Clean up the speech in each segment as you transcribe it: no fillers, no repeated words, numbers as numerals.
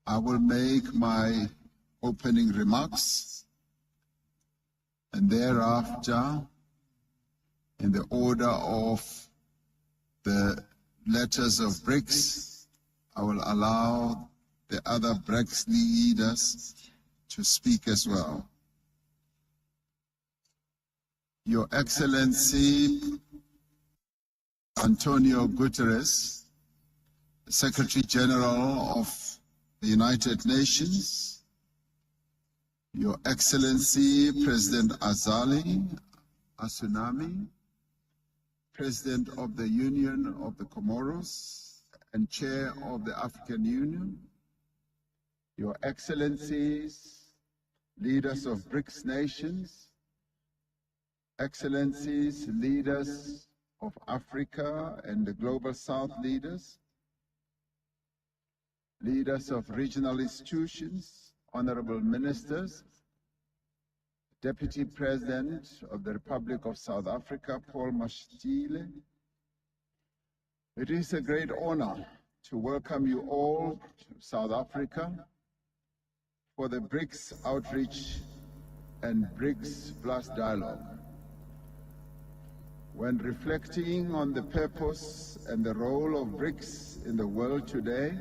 I will make my opening remarks, and thereafter, in the order of the letters of BRICS, I will allow the other BRICS leaders to speak as well. Your Excellency Antonio Guterres, Secretary General of the United Nations, Your Excellency President Azali Assoumani, President of the Union of the Comoros and Chair of the African Union, Your Excellencies, leaders of BRICS nations, Excellencies, leaders of Africa and the Global South leaders, leaders of regional institutions, honorable ministers, Deputy President of the Republic of South Africa, Paul Mashatile. It is a great honor to welcome you all to South Africa for the BRICS Outreach and BRICS Plus Dialogue. When reflecting on the purpose and the role of BRICS in the world today,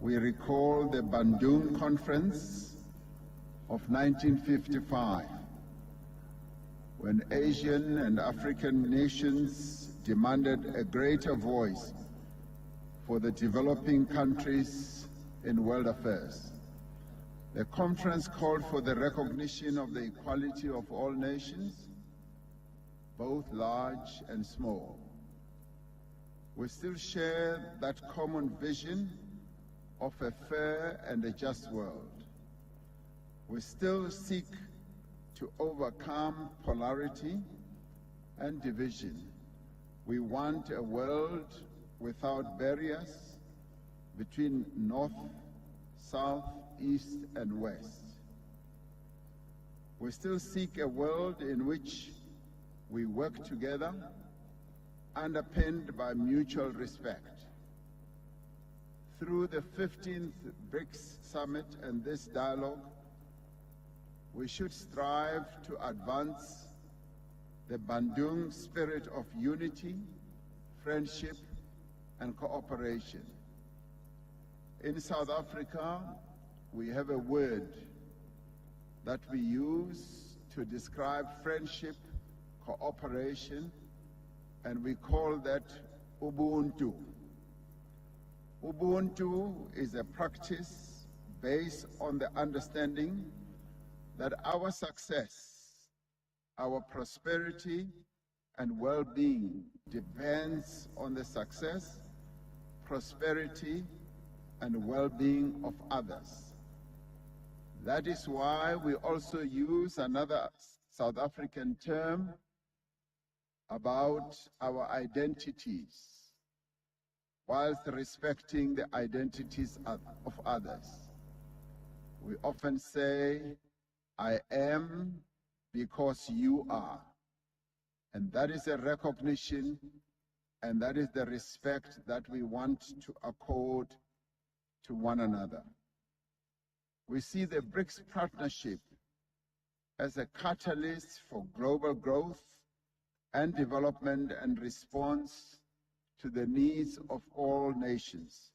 we recall the Bandung Conference of 1955, when Asian and African nations demanded a greater voice for the developing countries in world affairs. The conference called for the recognition of the equality of all nations, both large and small. We still share that common vision of a fair and a just world. We still seek to overcome polarity and division. We want a world without barriers between North, South, East, and West. We still seek a world in which we work together, underpinned by mutual respect. Through the 15th BRICS Summit and this dialogue, we should strive to advance the Bandung spirit of unity, friendship, and cooperation. In South Africa, we have a word that we use to describe friendship, cooperation, and we call that Ubuntu. Ubuntu is a practice based on the understanding that our success, our prosperity, and well-being depends on the success, prosperity, and well-being of others. That is why we also use another South African term about our identities, whilst respecting the identities of others. We often say, I am because you are. And that is a recognition, and that is the respect that we want to accord to one another. We see the BRICS partnership as a catalyst for global growth and development and response to the needs of all nations.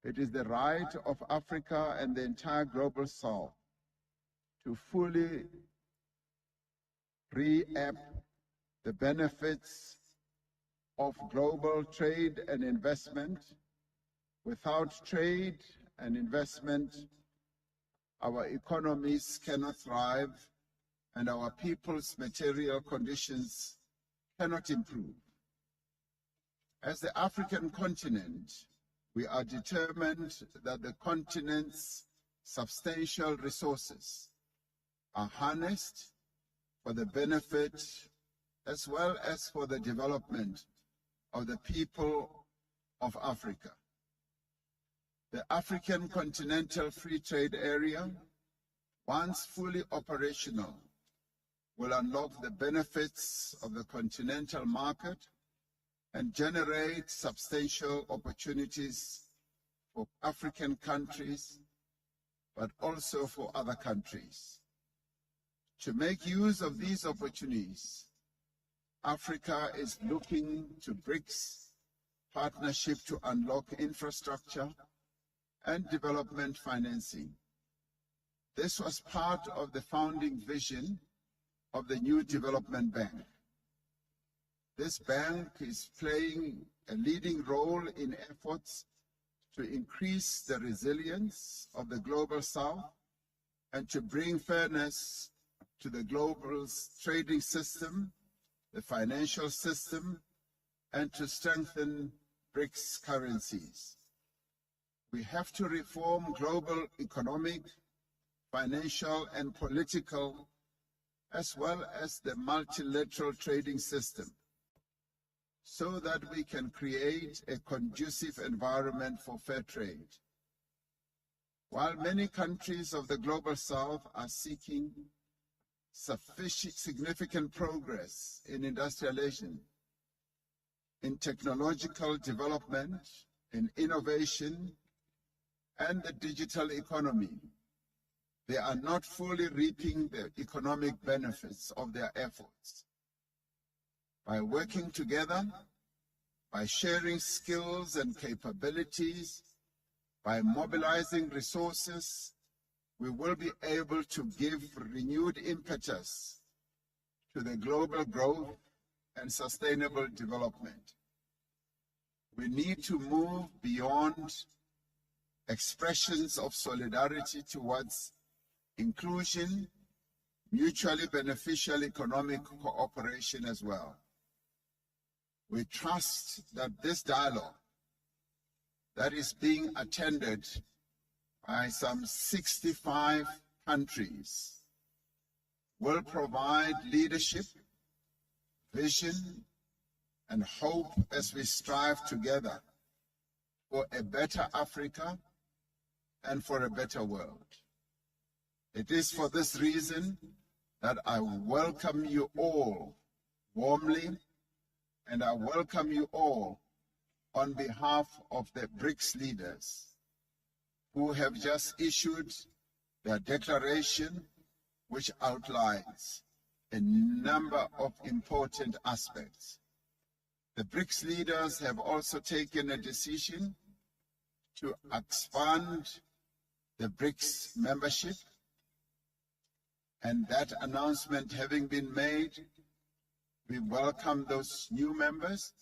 It is the right of Africa and the entire global South to fully reap the benefits of global trade and investment. Without trade and investment, our economies cannot thrive and our people's material conditions cannot improve. As the African continent, we are determined that the continent's substantial resources are harnessed for the benefit as well as for the development of the people of Africa. The African Continental Free Trade Area, once fully operational, will unlock the benefits of the continental market and generate substantial opportunities for African countries, but also for other countries. To make use of these opportunities, Africa is looking to BRICS partnership to unlock infrastructure and development financing. This was part of the founding vision of the new development bank. This bank is playing a leading role in efforts to increase the resilience of the global South and to bring fairness to the global trading system, the financial system, and to strengthen BRICS currencies. We have to reform global economic, financial, and political, as well as the multilateral trading system, so that we can create a conducive environment for fair trade. While many countries of the global South are seeking significant progress in industrialization, in technological development, in innovation, and the digital economy, they are not fully reaping the economic benefits of their efforts. By working together, by sharing skills and capabilities, by mobilizing resources, we will be able to give renewed impetus to the global growth and sustainable development. We need to move beyond expressions of solidarity towards inclusion, mutually beneficial economic cooperation as well. We trust that this dialogue that is being attended by some 65 countries will provide leadership, vision, and hope as we strive together for a better Africa and for a better world. It is for this reason that I welcome you all warmly, and I welcome you all on behalf of the BRICS leaders who have just issued their declaration, which outlines a number of important aspects. The BRICS leaders have also taken a decision to expand the BRICS membership, and that announcement having been made, we welcome those new members,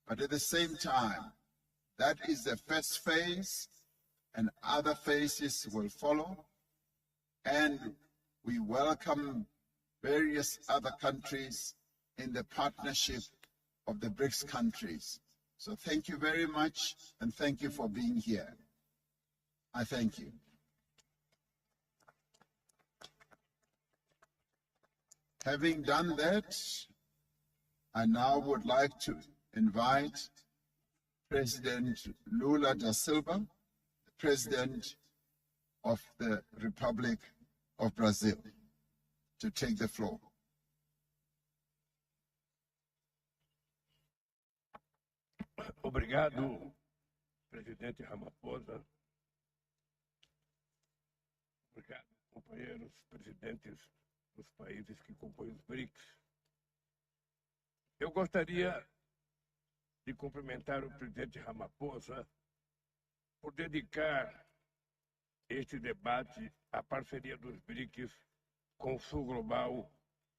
but at the same time, that is the first phase, and other phases will follow, and we welcome various other countries in the partnership of the BRICS countries. So thank you very much, and thank you for being here. I thank you. Having done that, I now would like to invite President Lula da Silva, the President of the Republic of Brazil, to take the floor. Obrigado, Presidente Ramaphosa. Obrigado, companheiros presidentes dos países que compõem os BRICS. Eu gostaria de cumprimentar o presidente Ramaphosa por dedicar este debate à parceria dos BRICS com o Sul Global,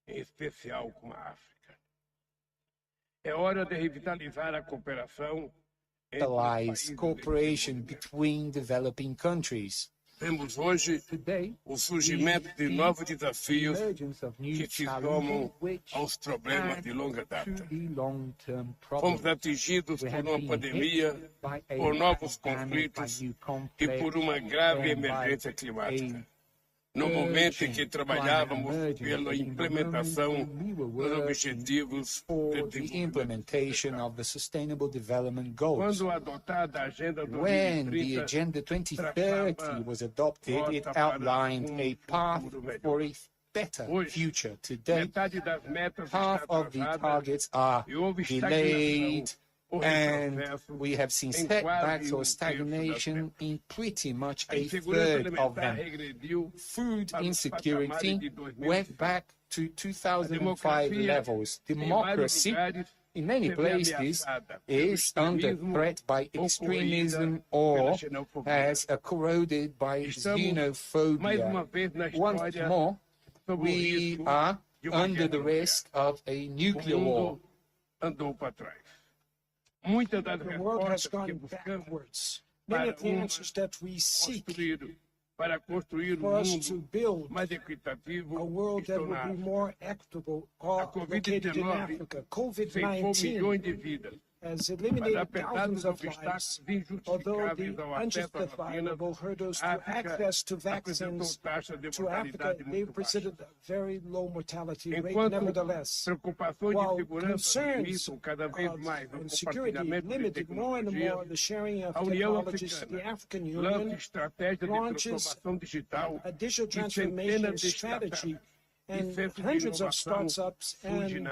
em especial com a África. É hora de revitalizar a cooperação entre os países cooperation between developing countries. Temos hoje o surgimento de novos desafios que se somam aos problemas de longa data. Fomos atingidos por uma pandemia, por novos conflitos e por uma grave emergência climática. No momento em que trabalhávamos pela implementação dos objetivos de desenvolvimento. Quando adotada a Agenda 2030, when the Agenda 2030 was adopted, it outlined a path for a better future. Today, half of the targets are delayed, and we have seen setbacks or stagnation in pretty much a third of them. Food insecurity went back to 2005 levels. Democracy, in many places, is under threat by extremism or as corroded by xenophobia. Once more, we are under the risk of a nuclear war. The world has gone backwards. Many of the answers that we seek for us to build a world that will be more equitable are located in Africa. COVID-19 has eliminated thousands of lives, although the unjustifiable hurdles to access to vaccines to Africa, they presented a very low mortality rate. Nevertheless, while concerns of security limited more and more the sharing of technologies, the African Union launches a digital transformation strategy, and hundreds of startups and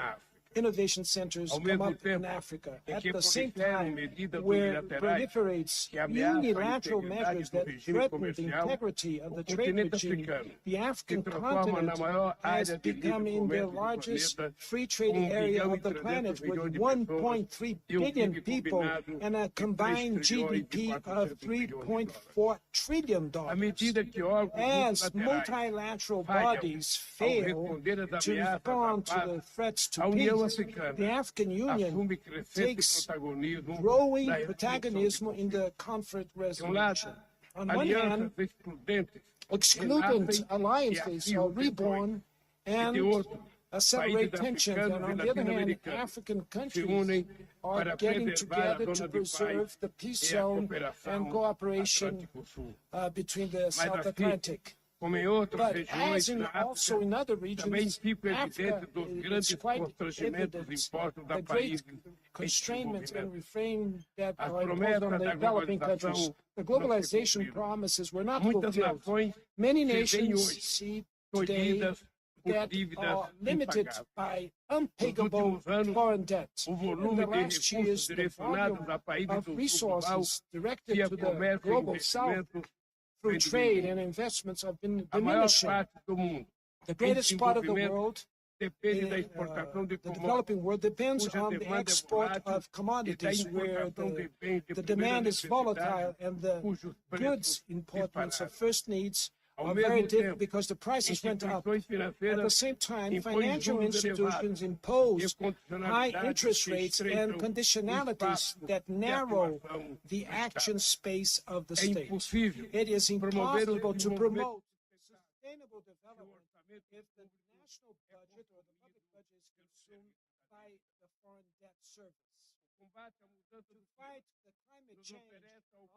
innovation centers come up in Africa. At the same time, where proliferates unilateral measures that threaten the integrity of the trade regime, the African continent has become in the largest free trading area of the planet, with 1.3 billion people and a combined GDP of $3.4 trillion. As multilateral bodies fail to respond to the threats to peace, the African Union takes growing protagonism in the conflict resolution. On one hand, excludent alliances are reborn and accelerate tensions, and on the other hand, African countries are getting together to preserve the peace zone and cooperation between the South Atlantic. But as also in other regions, Africa is quite evident the great constraints and refrain that are imposed on the developing countries. The globalization promises were not fulfilled. Many nations see today that are limited by unpayable foreign debt. In the last years, the volume of resources directed to the global south through trade and investments have been diminishing. The greatest part of the world, the developing world, depends on the export of commodities, where the demand is volatile and the goods imports of first needs are very different because the prices went up. At the same time, financial institutions impose high interest rates and conditionalities that narrow the action space of the state. It is impossible to promote sustainable development if the national budget or the public budget is consumed by the foreign debt service. To fight the climate change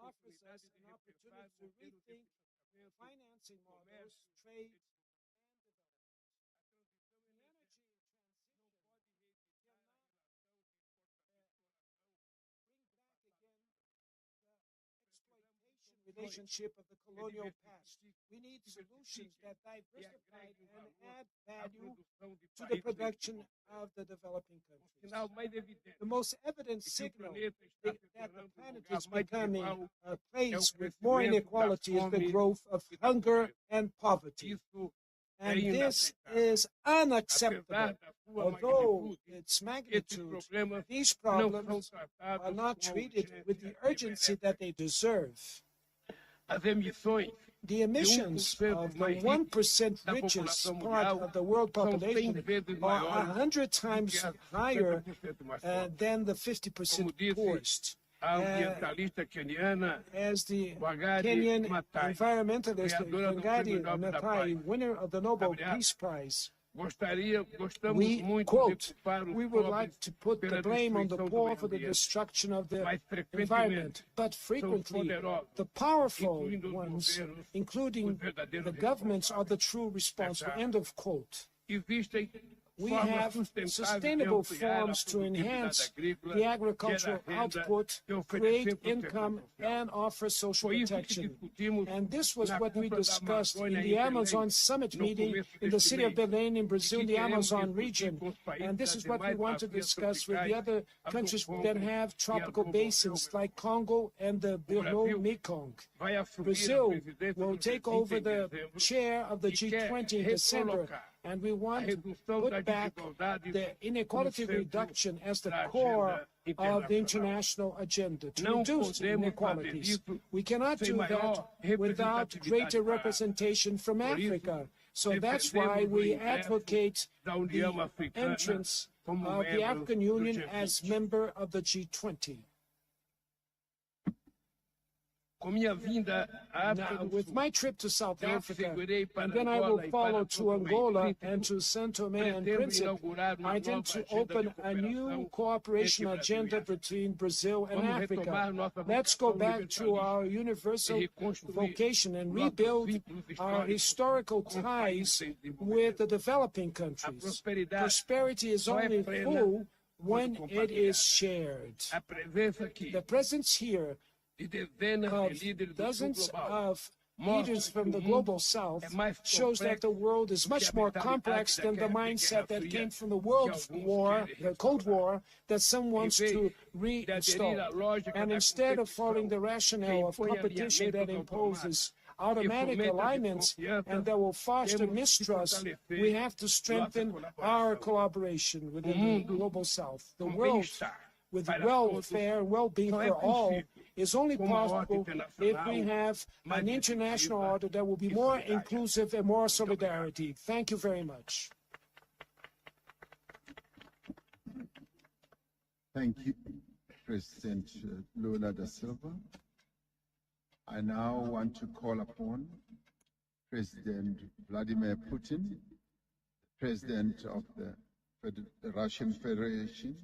offers us an opportunity to rethink financing models, trade, and development. The energy transition cannot bring back again the exploitation relationship of the colonial past. We need solutions that diversify and add value to the production of the developing countries. The most evident signal that the planet is becoming a place with more inequality is the growth of hunger and poverty. And this is unacceptable. Although its magnitude, these problems are not treated with the urgency that they deserve. The emissions of the 1% richest part of the world population are 100 times higher than the 50% poorest. As the Kenyan environmentalist Wangari Maathai, winner of the Nobel Peace Prize, we quote, "We would like to put the blame on the poor for the destruction of the environment, but frequently the powerful ones, including the governments, are the true responsible." End of quote. we have sustainable forms to enhance the agricultural output, create income, and offer social protection. And this was what we discussed in the Amazon Summit meeting in the city of Belém in Brazil, in the Amazon region. And this is what we want to discuss with the other countries that have tropical basins like Congo and the Mekong. Brazil will take over the chair of the G20 in December, and we want to put back the inequality reduction as the core of the international agenda, to reduce inequalities. We cannot do that without greater representation from Africa. So that's why we advocate the entrance of the African Union as member of the G20. Now, with my trip to South Africa, and then I will follow to Angola and to São Tomé and Príncipe, I intend to open a new cooperation agenda between Brazil and Africa. Let's go back to our universal vocation and rebuild our historical ties with the developing countries. Prosperity is only full when it is shared. The presence here of dozens of leaders from the global south shows that the world is much more complex than the mindset that came from the World War, the Cold War, that some wants to reinstall. And instead of following the rationale of competition that imposes automatic alignments and that will foster mistrust, we have to strengthen our collaboration within the global south. The world with welfare and well-being for all is only possible if we have an international order that will be more inclusive and more solidarity. Thank you very much. Thank you, President Lula da Silva. I now want to call upon President Vladimir Putin, President of the Russian Federation,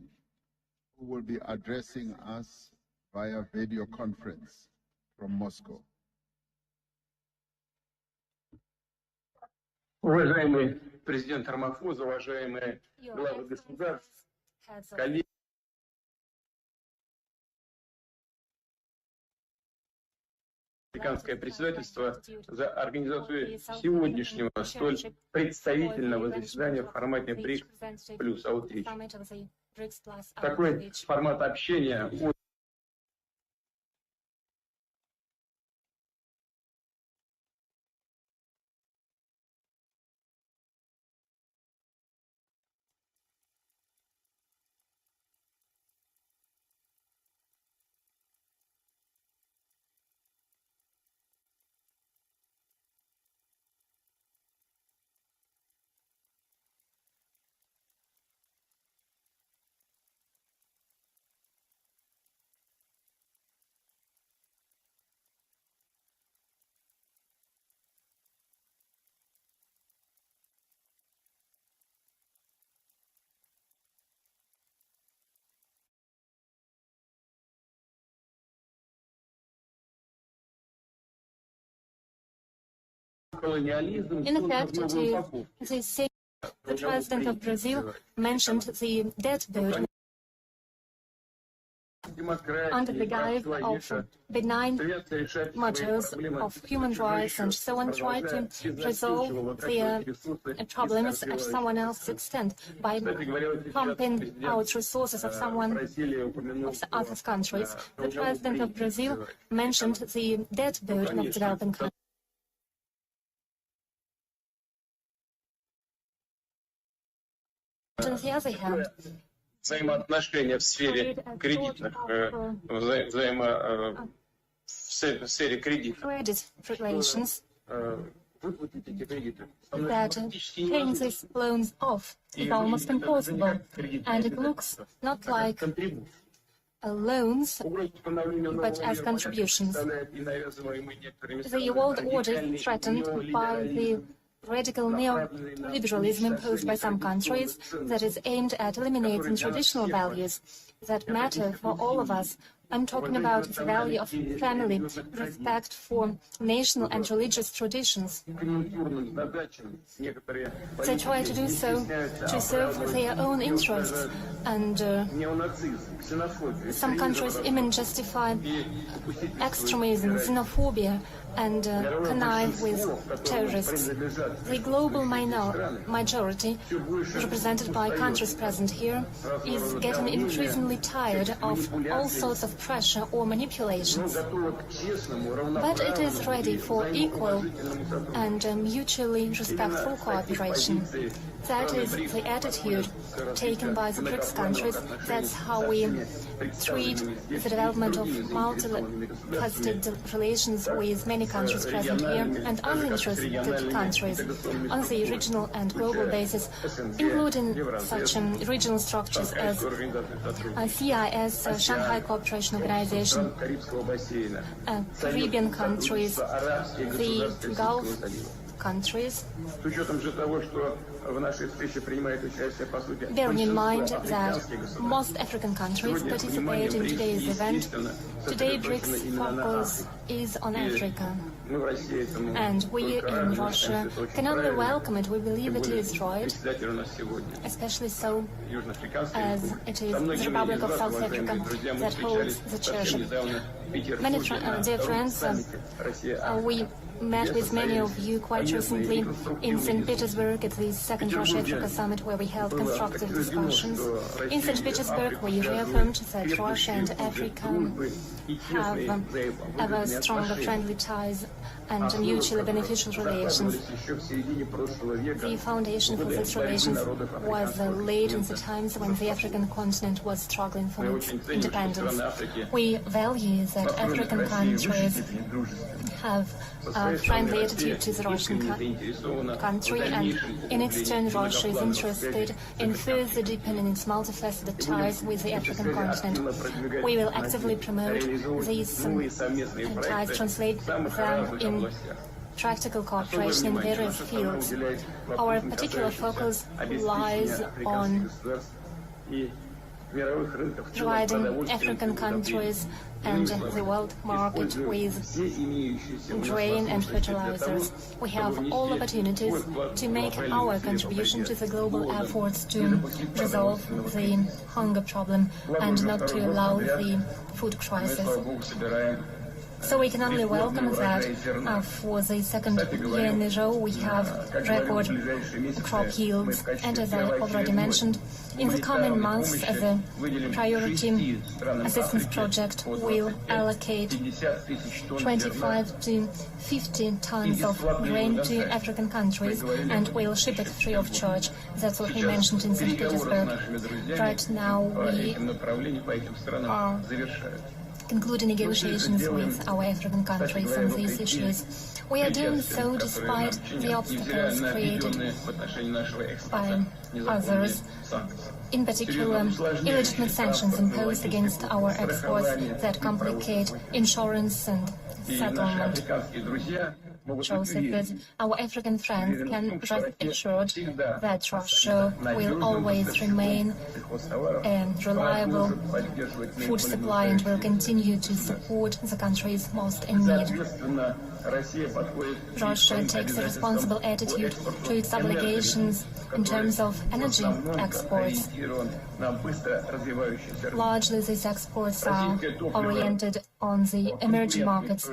who will be addressing us via video conference from Moscow. Уважаемый президент Рамапhosa, уважаемые главы государств, коллеги. Американское председательство за организацию сегодняшнего столь представительного заседания в формате BRICS плюс Outreach. Такой формат общения In fact, the President of Brazil mentioned the debt burden under the guise of benign mottos of human rights and so on, try to resolve their problems at someone else's extent by pumping out resources of of other countries. The President of Brazil mentioned the debt burden of developing countries. On the other hand, взаимоотношения в сфере кредитных, в сфере кредитов. Credit relations that paying these loans off is almost impossible, and it looks not like loans, but as contributions. The world order is threatened by the radical neoliberalism imposed by some countries that is aimed at eliminating traditional values that matter for all of us I'm talking about the value of family, respect for national and religious traditions. They try to do so to serve their own interests, and some countries even justify extremism, xenophobia, and connive with terrorists. The global majority, represented by countries present here, is getting increasingly tired of all sorts of pressure or manipulations. But it is ready for equal and mutually respectful cooperation. That is the attitude taken by the BRICS countries. That's how we treat the development of multifaceted relations with many countries present here and uninterested countries on the regional and global basis, including such regional structures as CIS, Shanghai Cooperation Organization, Caribbean countries, the Gulf countries. Bearing in mind that most African countries participate in today's event, today BRICS focus is on Africa. And we in Russia can only welcome it. We believe it is right, especially so as it is the Republic of South Africa that holds the chairship. Many dear friends, we met with many of you quite recently in St. Petersburg at the second Russia-Africa summit, where we held constructive discussions. In St. Petersburg, we reaffirmed that Russia and Africa have ever stronger friendly ties and mutually beneficial relations. The foundation for these relations was laid in the times when the African continent was struggling for its independence. We value that African countries have a friendly attitude to the Russian country, and in exchange Russia is interested in further deepening its multifaceted ties with the African continent. We will actively promote these ties, translate them in practical cooperation in various fields. Our particular focus lies on providing African countries and the world market with grain and fertilizers. We have all opportunities to make our contribution to the global efforts to resolve the hunger problem and not to allow the food crisis. So we can only welcome that for the second year in a row we have record crop yields. And as I already mentioned, in the coming months, as a priority assistance project, we'll allocate 25 to 50 tons of grain to African countries, and we'll ship it free of charge. That's what we mentioned in St. Petersburg. Right now we are concluding negotiations with our African countries on these issues. We are doing so despite the obstacles created by others, in particular illegitimate sanctions imposed against our exports that complicate insurance and settlement. Joseph, that our African friends can rest assured that Russia will always remain a reliable food supply and will continue to support the countries most in need. Russia takes a responsible attitude to its obligations in terms of energy exports. Largely, these exports are oriented on the emerging markets.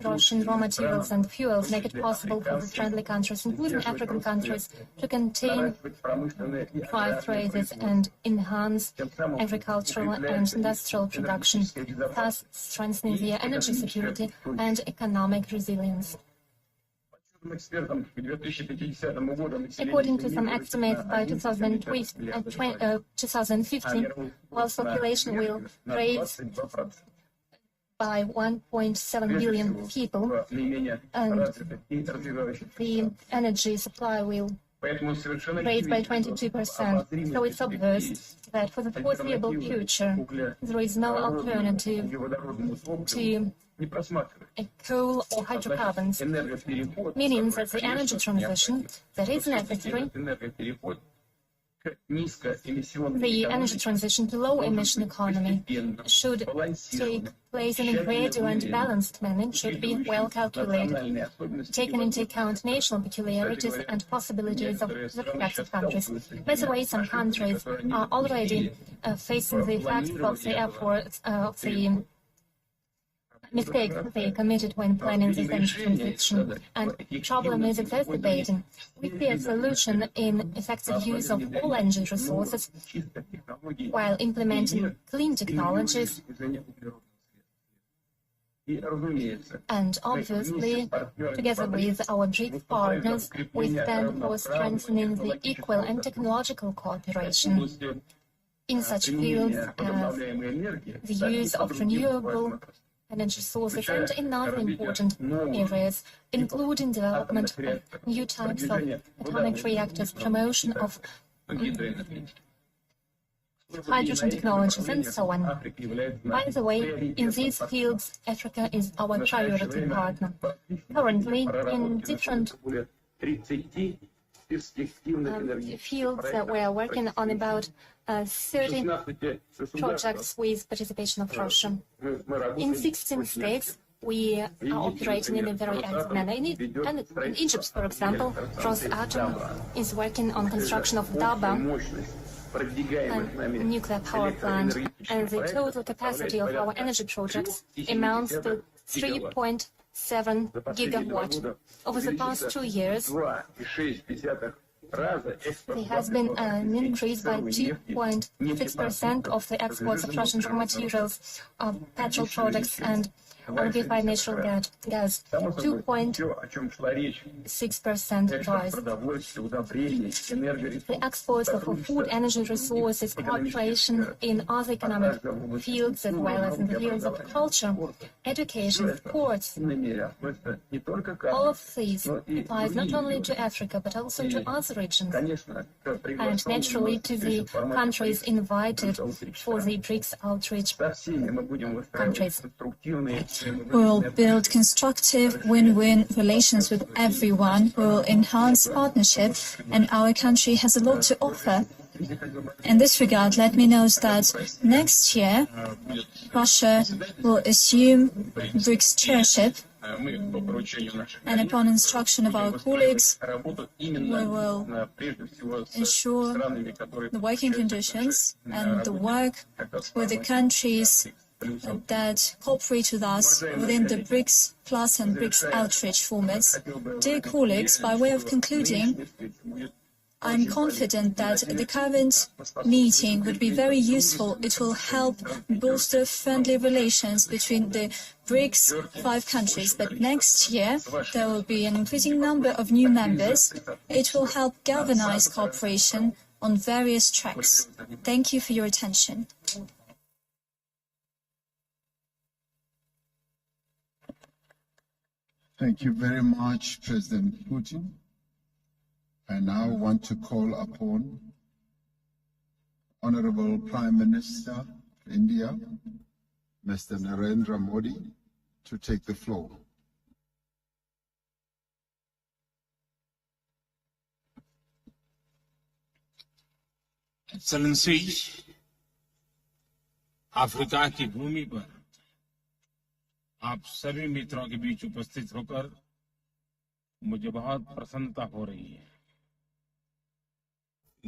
Russian raw materials and fuels make it possible for the friendly countries, including African countries, to contain price rises and enhance agricultural and industrial production, thus strengthening their energy security and economic resilience. According to some estimates, by 2050, world population will rise by 1.7 billion people, and the energy supply will raise by 22%. So it's obvious that for the foreseeable future, there is no alternative to coal or hydrocarbons, meaning that the energy transition that is necessary The energy transition to low-emission economy should take place in a gradual and balanced manner. It should be well calculated, taking into account national peculiarities and possibilities of the respective countries. By the way, some countries are already facing the effects of the efforts of the mistakes they committed when planning this energy transition, and the problem is exacerbating. We see a solution in effective use of all energy resources while implementing clean technologies. And obviously, together with our BRICS partners, we stand for strengthening the equal and technological cooperation in such fields as the use of renewable energy sources and in other important areas, including development of new types of atomic reactors, promotion of hydrogen technologies, and so on. By the way, in these fields, Africa is our priority partner. Currently, in different fields, we are working on about 30 projects with participation of Russia. In 16 states, we are operating in a very active manner. In Egypt, for example, Rosatom is working on construction of Daba, a nuclear power plant, and the total capacity of our energy projects amounts to 3.7 gigawatt. Over the past 2 years, there has been an increase by 2.6% of the exports of Russian raw materials, petrol products, and liquefied natural gas, 2.6% rise. The exports of food, energy resources, cooperation in other economic fields, as well as in the fields of culture, education, sports. All of these applies not only to Africa, but also to other regions, and naturally to the countries invited for the BRICS outreach countries. We will build constructive win-win relations with everyone. We will enhance partnership, and our country has a lot to offer. In this regard, let me note that next year, Russia will assume BRICS chairship, and upon instruction of our colleagues, we will ensure the working conditions and the work with the countries that cooperate with us within the BRICS Plus and BRICS outreach formats. Dear colleagues, by way of concluding, I'm confident that the current meeting would be very useful. It will help bolster friendly relations between the BRICS 5 countries. But next year, there will be an increasing number of new members. It will help galvanize cooperation on various tracks. Thank you for your attention. Thank you very much, President Putin. I now want to call upon Honorable Prime Minister of India, Mr. Narendra Modi, to take the floor. Excellency, Africa की भूमि पर आप सभी मित्रों के बीच उपस्थित होकर मुझे बहुत प्रसन्नता हो रही है।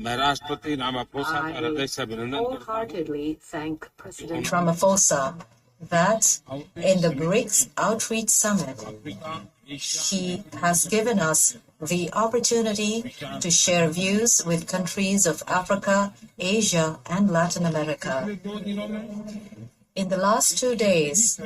मैं राष्ट्रपति रामाफोसा का हृदय से अभिनंदन wholeheartedly thank President Ramaphosa that in the BRICS Outreach Summit, he has given us the opportunity to share views with countries of Africa, Asia, and Latin America. In the last 2 days,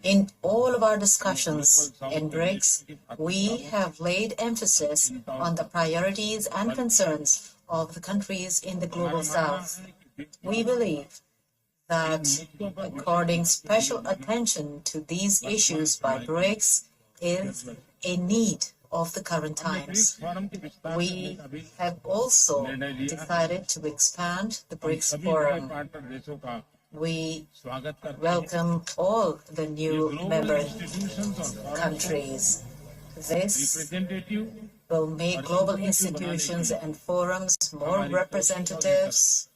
in all of our discussions in BRICS, we have laid emphasis on the priorities and concerns of the countries in the Global South. We believe that according special attention to these issues by BRICS is a need of the current times. We have also decided to expand the BRICS Forum. We welcome all the new member countries. This will make global institutions and forums more representatives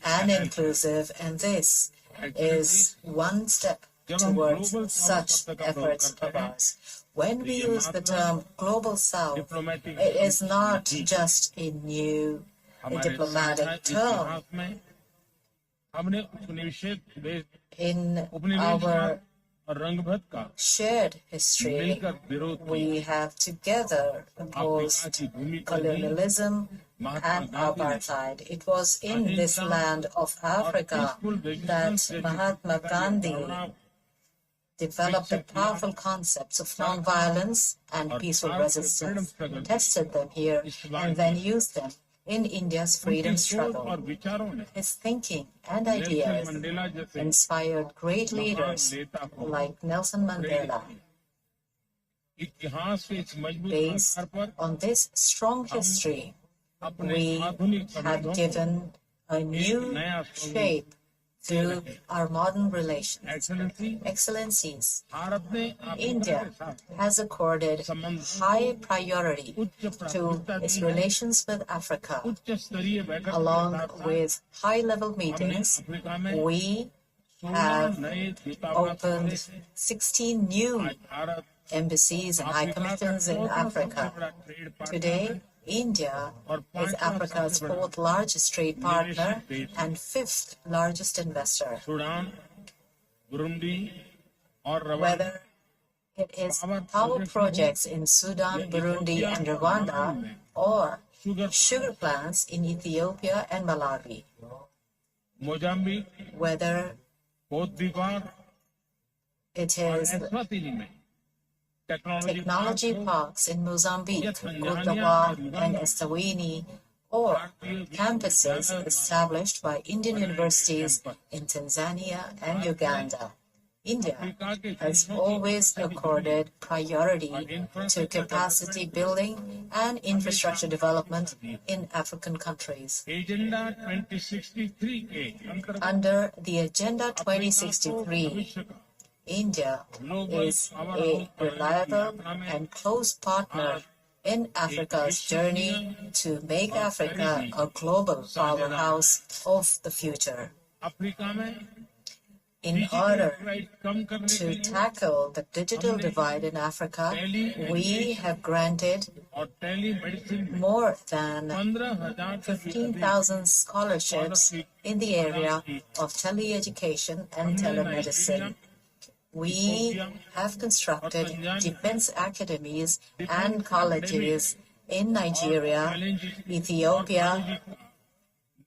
and inclusive, and this is one step towards such efforts of ours. When we use the term Global South, it is not just a new diplomatic term. In our shared history, we have together opposed colonialism and apartheid. It was in this land of Africa that Mahatma Gandhi developed the powerful concepts of nonviolence and peaceful resistance, tested them here, and then used them in India's freedom struggle. His thinking and ideas inspired great leaders like Nelson Mandela. Based on this strong history, we have given a new shape to our modern relations. Excellencies, India has accorded high priority to its relations with Africa. Along with high-level meetings, we have opened 16 new embassies and high commissions in Africa. Today, India is Africa's fourth largest trade partner and fifth largest investor. Whether it is power projects in Sudan, Burundi, and Rwanda, or sugar plants in Ethiopia and Malawi, whether it is technology parks in Mozambique, Cote d'Ivoire, and Eswatini, or campuses established by Indian universities in Tanzania and Uganda. India has always accorded priority to capacity building and infrastructure development in African countries. Under the Agenda 2063, India is a reliable and close partner in Africa's journey to make Africa a global powerhouse of the future. In order to tackle the digital divide in Africa, we have granted more than 15,000 scholarships in the area of teleeducation and telemedicine. We have constructed defense academies and colleges in Nigeria, Ethiopia,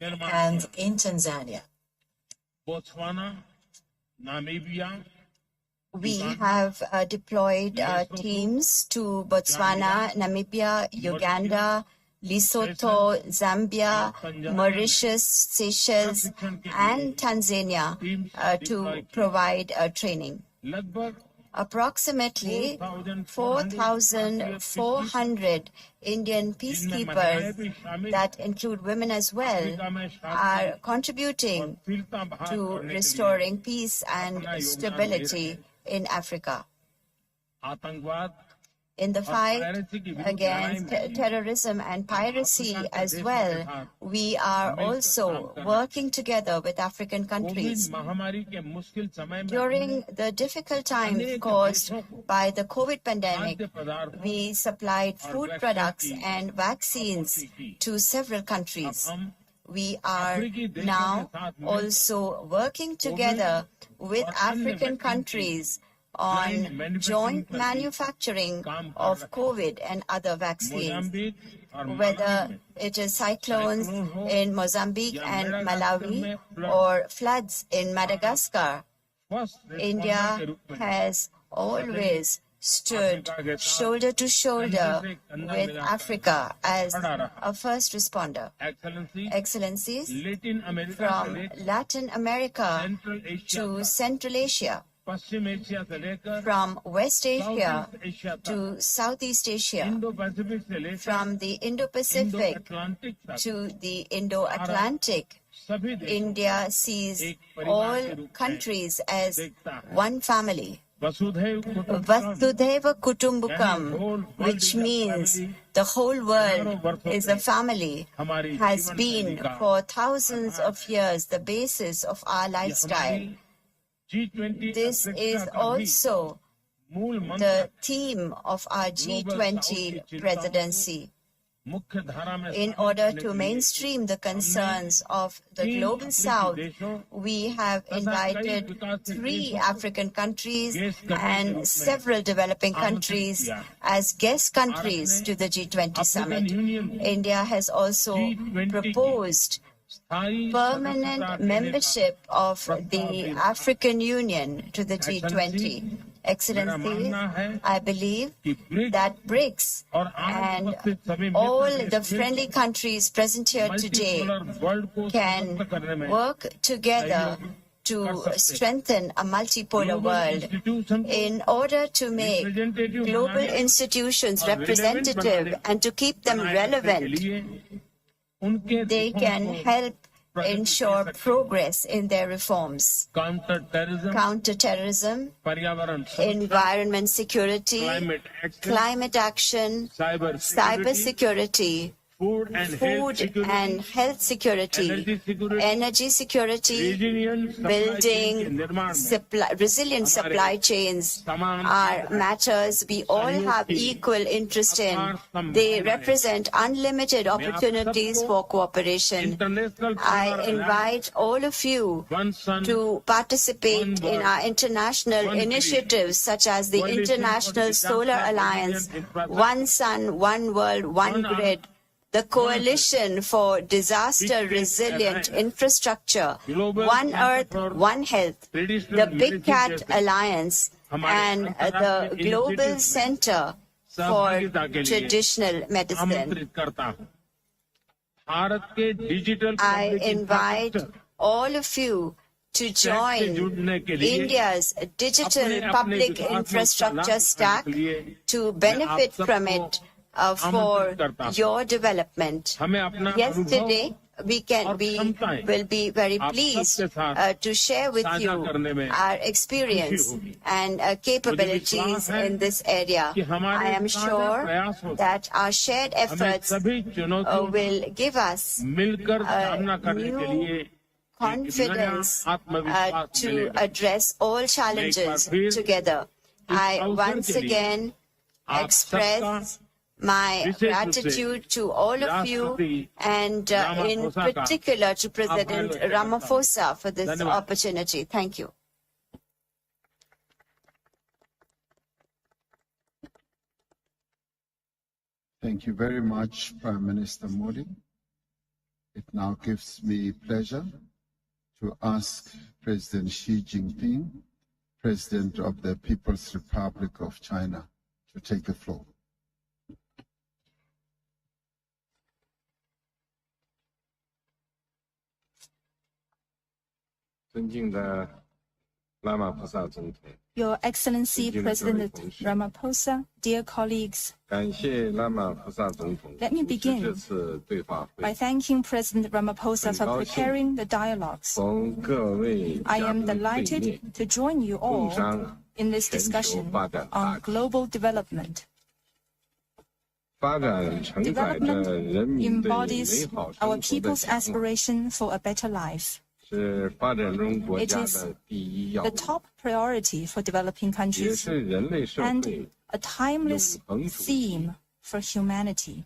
and in Tanzania. We have deployed teams to Botswana, Namibia, Uganda, Lesotho, Zambia, Mauritius, Seychelles, and Tanzania to provide training. Approximately 4,400 Indian peacekeepers, that include women as well, are contributing to restoring peace and stability in Africa. In the fight against terrorism and piracy as well, we are also working together with African countries. During the difficult time caused by the COVID pandemic, we supplied food products and vaccines to several countries. We are now also working together with African countries on joint manufacturing of COVID and other vaccines. Whether it is cyclones in Mozambique and Malawi or floods in Madagascar, India has always stood shoulder to shoulder with Africa as a first responder. Excellencies, from Latin America to Central Asia, from West Asia to Southeast Asia, from the Indo-Pacific to the Indo-Atlantic, India sees all countries as one family. Vasudhaiva Kutumbakam, which means the whole world is a family, has been for thousands of years the basis of our lifestyle. This is also the theme of our G20 presidency. In order to mainstream the concerns of the Global South, we have invited 3 African countries and several developing countries as guest countries to the G20 summit. India has also proposed permanent membership of the African Union to the G20. Excellencies, I believe that BRICS and all the friendly countries present here today can work together to strengthen a multipolar world. In order to make global institutions representative and to keep them relevant, they can help ensure progress in their reforms. Counterterrorism, environment security, climate action, cyber security, food and health security, energy security, building resilient supply chains are matters we all have equal interest in. They represent unlimited opportunities for cooperation. I invite all of you to participate in our international initiatives such as the International Solar Alliance, One Sun, One World, One Grid, the Coalition for Disaster Resilient Infrastructure, One Earth, One Health, the Big Cat Alliance, and the Global Center for Traditional Medicine. I invite all of you to join India's digital public infrastructure stack to benefit from it for your development. Yesterday, we will be very pleased to share with you our experience and capabilities in this area. I am sure that our shared efforts will give us new confidence to address all challenges together. I once again express my gratitude to all of you and in particular to President Ramaphosa for this opportunity. Thank you. Thank you very much, Prime Minister Modi. It now gives me pleasure to ask President Xi Jinping, President of the People's Republic of China, to take the floor. 尊敬的拉玛普萨总统 Your Excellency President Ramaphosa, dear colleagues, 感谢拉玛普萨总统 let me 主持 begin 这次对话会 by thanking President Ramaphosa for preparing the dialogues. 从各位 I 嘉 am 宾会 delighted 面 to join you 共 all 商 in this 全球 discussion 发展大 on 局 global development. 发展承载着 Development 人民对美 embodies 好 our 生活的 people's 向往， aspiration for a better life. 是发展中国 It 家 is 的第一要 the 务， top priority for developing 也 countries 是人类社 and 会 a timeless 永恒主题。 theme for humanity.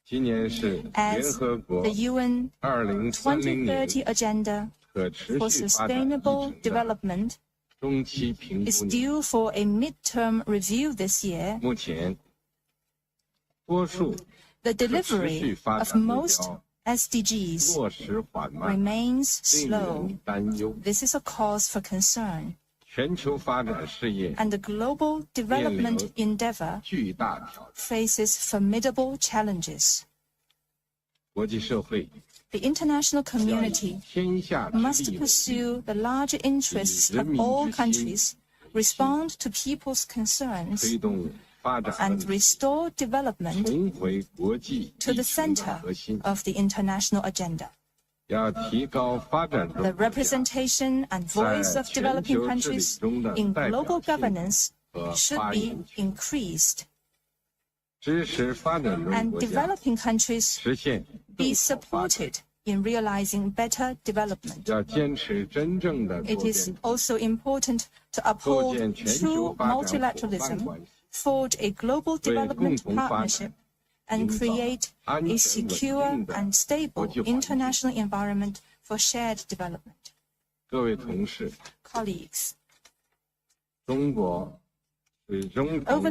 今年是联 As 合国 the UN 2030年 2030 Agenda 可持 for 续发展议 Sustainable 程的 Development 中期评 is 估年， due for a midterm review this year. 目前多数 The 可持 delivery 续发 of 展目 most 标 SDGs 落实缓慢， remains 令 slow. 人担忧。 This is a cause for concern, 全球发展事业 and the global development endeavor 巨大挑战， faces formidable challenges. 国际社会 The international 要以 community 天下之 must 力为 pursue the larger interests of all countries, respond to people's concerns, 推动发展问 and 题 restore development 重回国际 to 议 the 程的 center 核心， of the international agenda. The representation and voice of developing countries in global governance should be increased, and developing countries be supported in realizing better development. It is also important to uphold true multilateralism, forge a global development partnership, and create a secure and stable international environment for shared development. Colleagues, over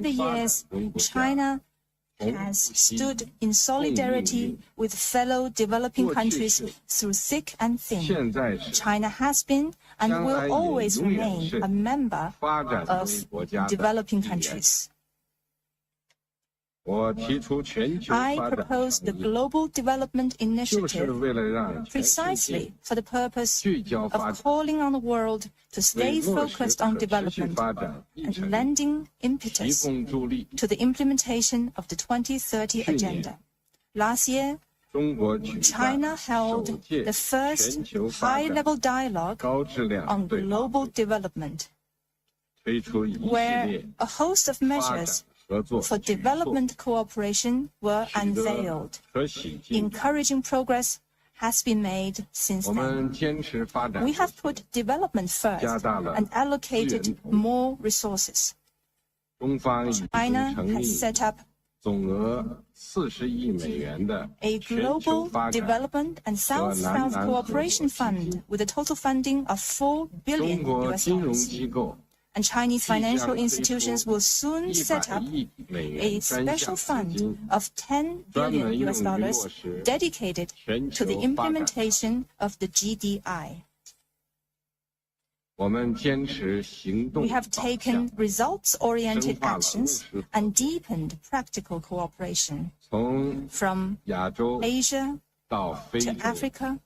the years, China has stood in solidarity with fellow developing countries through thick and thin. China has been and will always remain a member of developing countries. I propose the Global Development Initiative precisely for the purpose of calling on the world to stay focused on development and lending impetus to the implementation of the 2030 Agenda. Last year, China held the first high-level dialogue on global development, where a host of measures for development cooperation were unveiled. Encouraging progress has been made since then. We have put development first and allocated more resources. China has set up a global development and South-South cooperation fund with a total funding of $4 billion. And Chinese financial institutions will soon set up a special fund of $10 billion dedicated to the implementation of the GDI. We have taken results-oriented actions and deepened practical cooperation from Asia to Africa,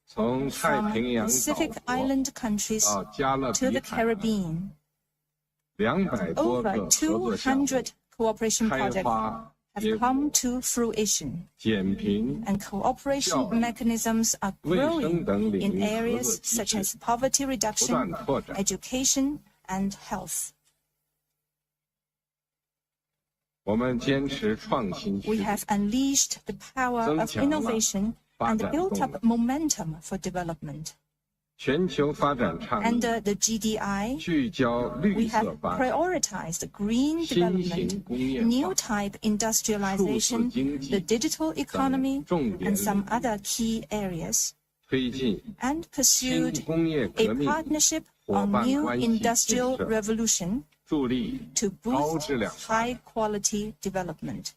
from Pacific Island countries to the Caribbean. Over 200 cooperation projects have come to fruition, and cooperation mechanisms are growing in areas such as poverty reduction, education, and health. We have unleashed the power of innovation and built up momentum for development. Under the GDI, we have prioritized green development, new type industrialization, the digital economy, and some other key areas, and pursued a partnership on new industrial revolution to boost high-quality development.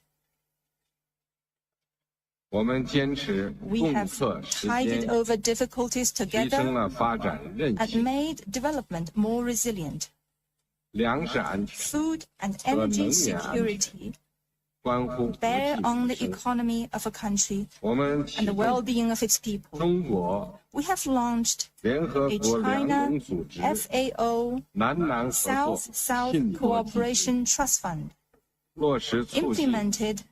We have tided over difficulties together and made development more resilient. Food and energy security bear on the economy of a country and the well-being of its people. We have launched a China FAO South-South Cooperation Trust Fund, implemented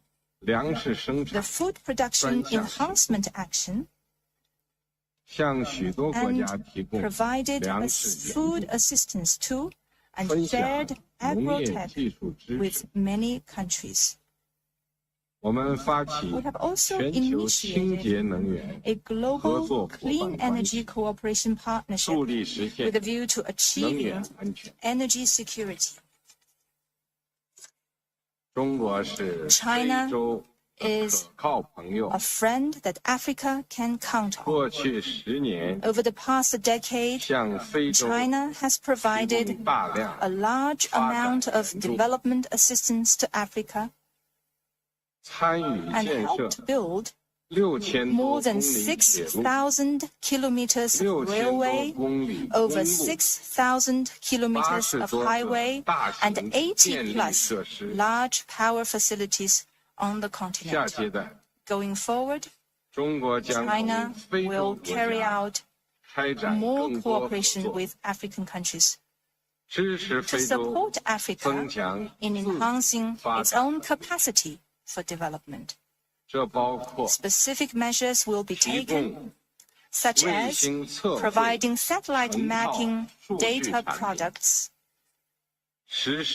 the Food Production Enhancement Action, and provided food assistance to and shared agro-tech with many countries. We have also initiated a global clean energy cooperation partnership with a view to achieving energy security. China is a friend that Africa can count on. Over the past decade, China has provided a large amount of development assistance to Africa and helped build more than 6,000 kilometers of railway, over 6,000 kilometers of highway, and 80-plus large power facilities on the continent. Going forward, China will carry out more cooperation with African countries to support Africa in enhancing its own capacity for development. Specific measures will be taken such as providing satellite mapping data products,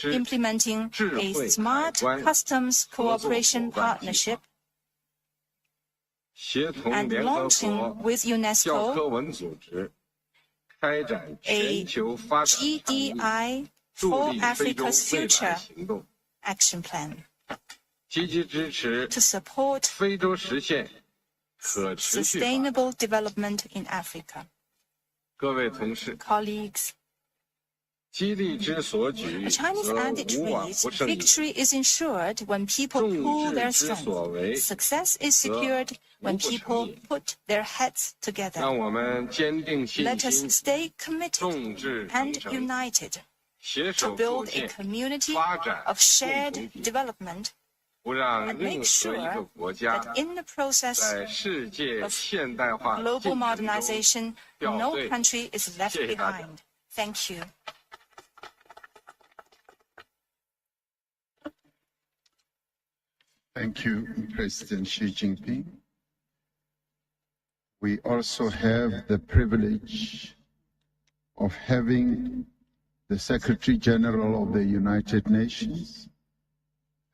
implementing a smart customs cooperation partnership, and launching with UNESCO a GDI for Africa's future action plan to support sustainable development in Africa. Colleagues, a Chinese adage reads, victory is ensured when people pool their strength. Success is secured when people put their heads together. Let us stay committed and united to build a community of shared development and make sure that in the process of global modernization, no country is left behind. Thank you. Thank you, President Xi Jinping. We also have the privilege of having the Secretary General of the United Nations,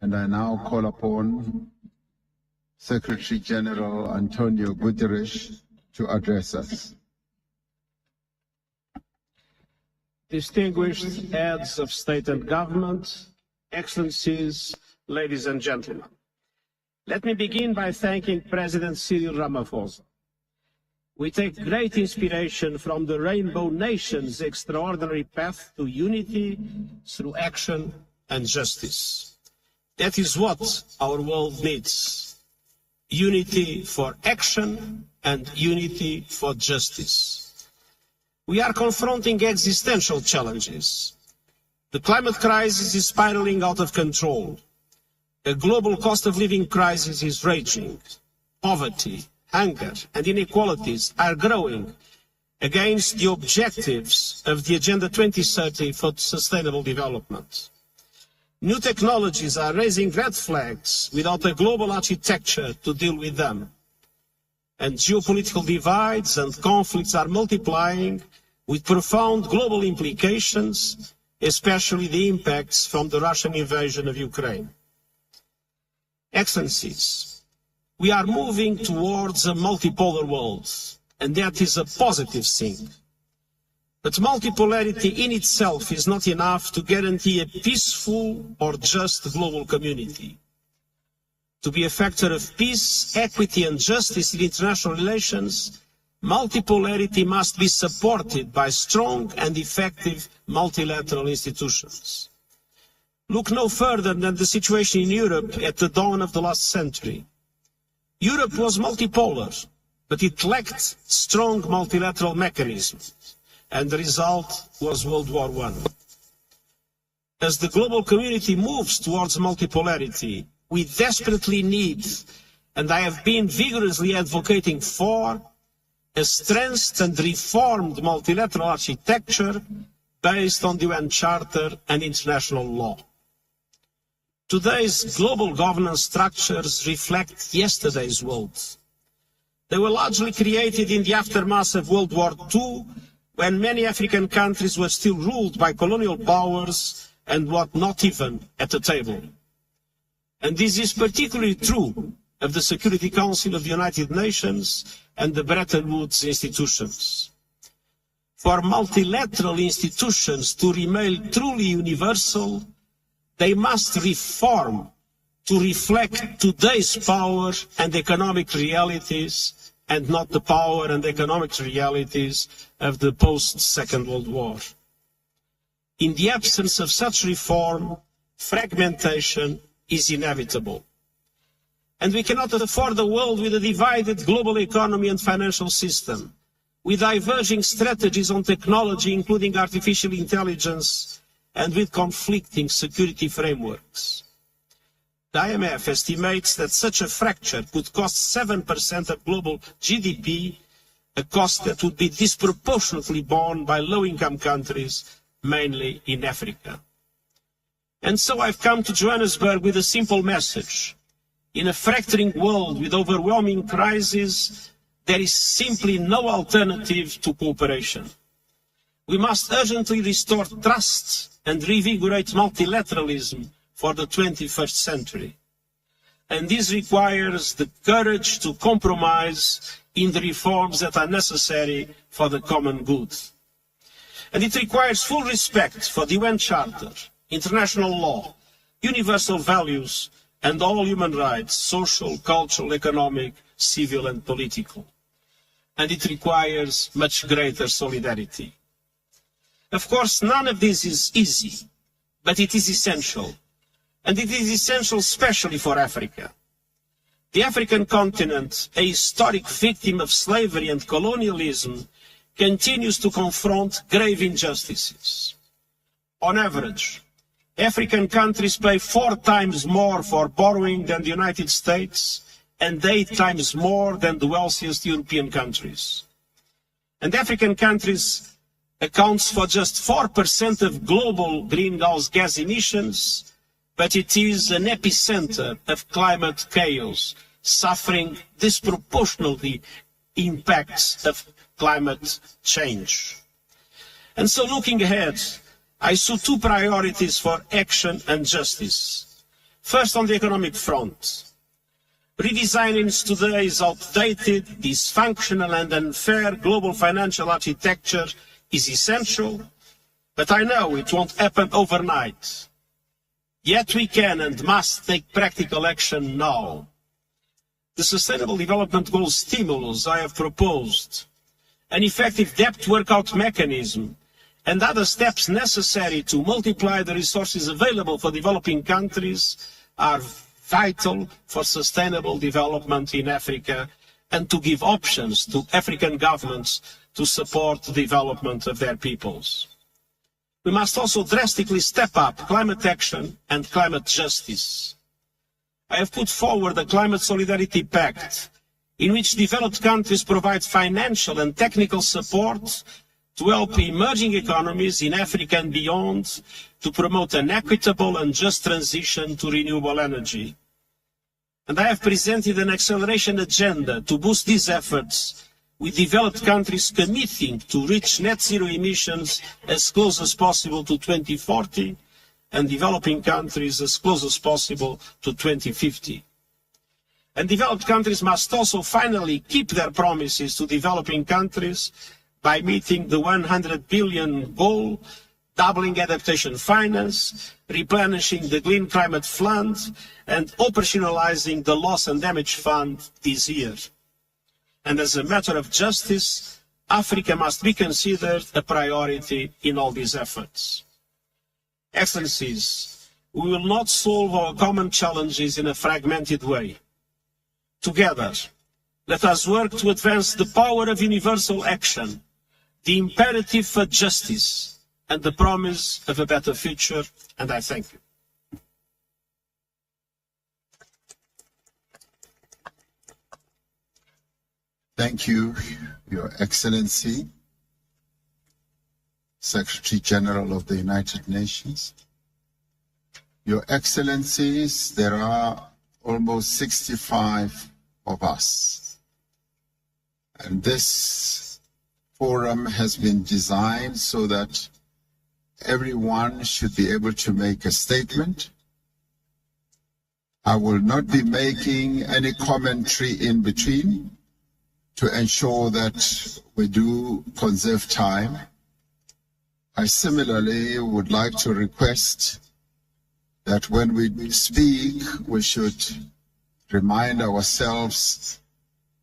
and I now call upon Secretary General Antonio Guterres to address us. Distinguished heads of state and government, excellencies, ladies and gentlemen. Let me begin by thanking President Cyril Ramaphosa. We take great inspiration from the Rainbow Nation's extraordinary path to unity through action and justice. That is what our world needs. Unity for action and unity for justice. We are confronting existential challenges. The climate crisis is spiraling out of control. A global cost of living crisis is raging. Poverty, hunger, and inequalities are growing against the objectives of the Agenda 2030 for Sustainable Development. New technologies are raising red flags without a global architecture to deal with them. And geopolitical divides and conflicts are multiplying with profound global implications, especially the impacts from the Russian invasion of Ukraine. Excellencies, we are moving towards a multipolar world, and that is a positive thing. But multipolarity in itself is not enough to guarantee a peaceful or just global community. To be a factor of peace, equity, and justice in international relations, multipolarity must be supported by strong and effective multilateral institutions. Look no further than the situation in Europe at the dawn of the last century. Europe was multipolar, but it lacked strong multilateral mechanisms, and the result was World War I. As the global community moves towards multipolarity, we desperately need, and I have been vigorously advocating for, a strengthened and reformed multilateral architecture based on the UN Charter and international law. Today's global governance structures reflect yesterday's world. They were largely created in the aftermath of World War II, when many African countries were still ruled by colonial powers and were not even at the table. And this is particularly true of the Security Council of the United Nations and the Bretton Woods institutions. For multilateral institutions to remain truly universal, they must reform to reflect today's power and economic realities and not the power and economic realities of the post-Second World War. In the absence of such reform, fragmentation is inevitable. And we cannot afford a world with a divided global economy and financial system, with diverging strategies on technology, including artificial intelligence, and with conflicting security frameworks. The IMF estimates that such a fracture could cost 7% of global GDP, a cost that would be disproportionately borne by low-income countries, mainly in Africa. And so I've come to Johannesburg with a simple message. In a fracturing world with overwhelming crises, there is simply no alternative to cooperation. We must urgently restore trust and revigorate multilateralism for the 21st century. And this requires the courage to compromise in the reforms that are necessary for the common good. And it requires full respect for the UN Charter, international law, universal values, and all human rights, social, cultural, economic, civil, and political. And it requires much greater solidarity. Of course, none of this is easy, but it is essential. And it is essential especially for Africa. The African continent, a historic victim of slavery and colonialism, continues to confront grave injustices. On average, African countries pay 4 times more for borrowing than the United States and 8 times more than the wealthiest European countries. And African countries accounts for just 4% of global greenhouse gas emissions, but it is an epicenter of climate chaos, suffering disproportionately impacts of climate change. And so looking ahead, I saw 2 priorities for action and justice. First, on the economic front. Redesigning today's outdated, dysfunctional and unfair global financial architecture is essential, but I know it won't happen overnight. Yet we can and must take practical action now. The Sustainable Development Goals stimulus I have proposed, an effective debt workout mechanism, and other steps necessary to multiply the resources available for developing countries are vital for sustainable development in Africa and to give options to African governments to support the development of their peoples. We must also drastically step up climate action and climate justice. I have put forward a Climate Solidarity Pact in which developed countries provide financial and technical support to help emerging economies in Africa and beyond to promote an equitable and just transition to renewable energy. And I have presented an acceleration agenda to boost these efforts, with developed countries committing to reach net zero emissions as close as possible to 2040 and developing countries as close as possible to 2050. And developed countries must also finally keep their promises to developing countries by meeting the 100 billion goal, doubling adaptation finance, replenishing the Green Climate Fund, and operationalizing the Loss and Damage Fund this year. And as a matter of justice, Africa must be considered a priority in all these efforts. Excellencies, we will not solve our common challenges in a fragmented way. Together, let us work to advance the power of universal action, the imperative for justice, and the promise of a better future, and I thank you. Thank you, Your Excellency, Secretary General of the United Nations. Your Excellencies, there are almost 65 of us, and this forum has been designed so that everyone should be able to make a statement. I will not be making any commentary in between to ensure that we do conserve time. I similarly would like to request that when we speak, we should remind ourselves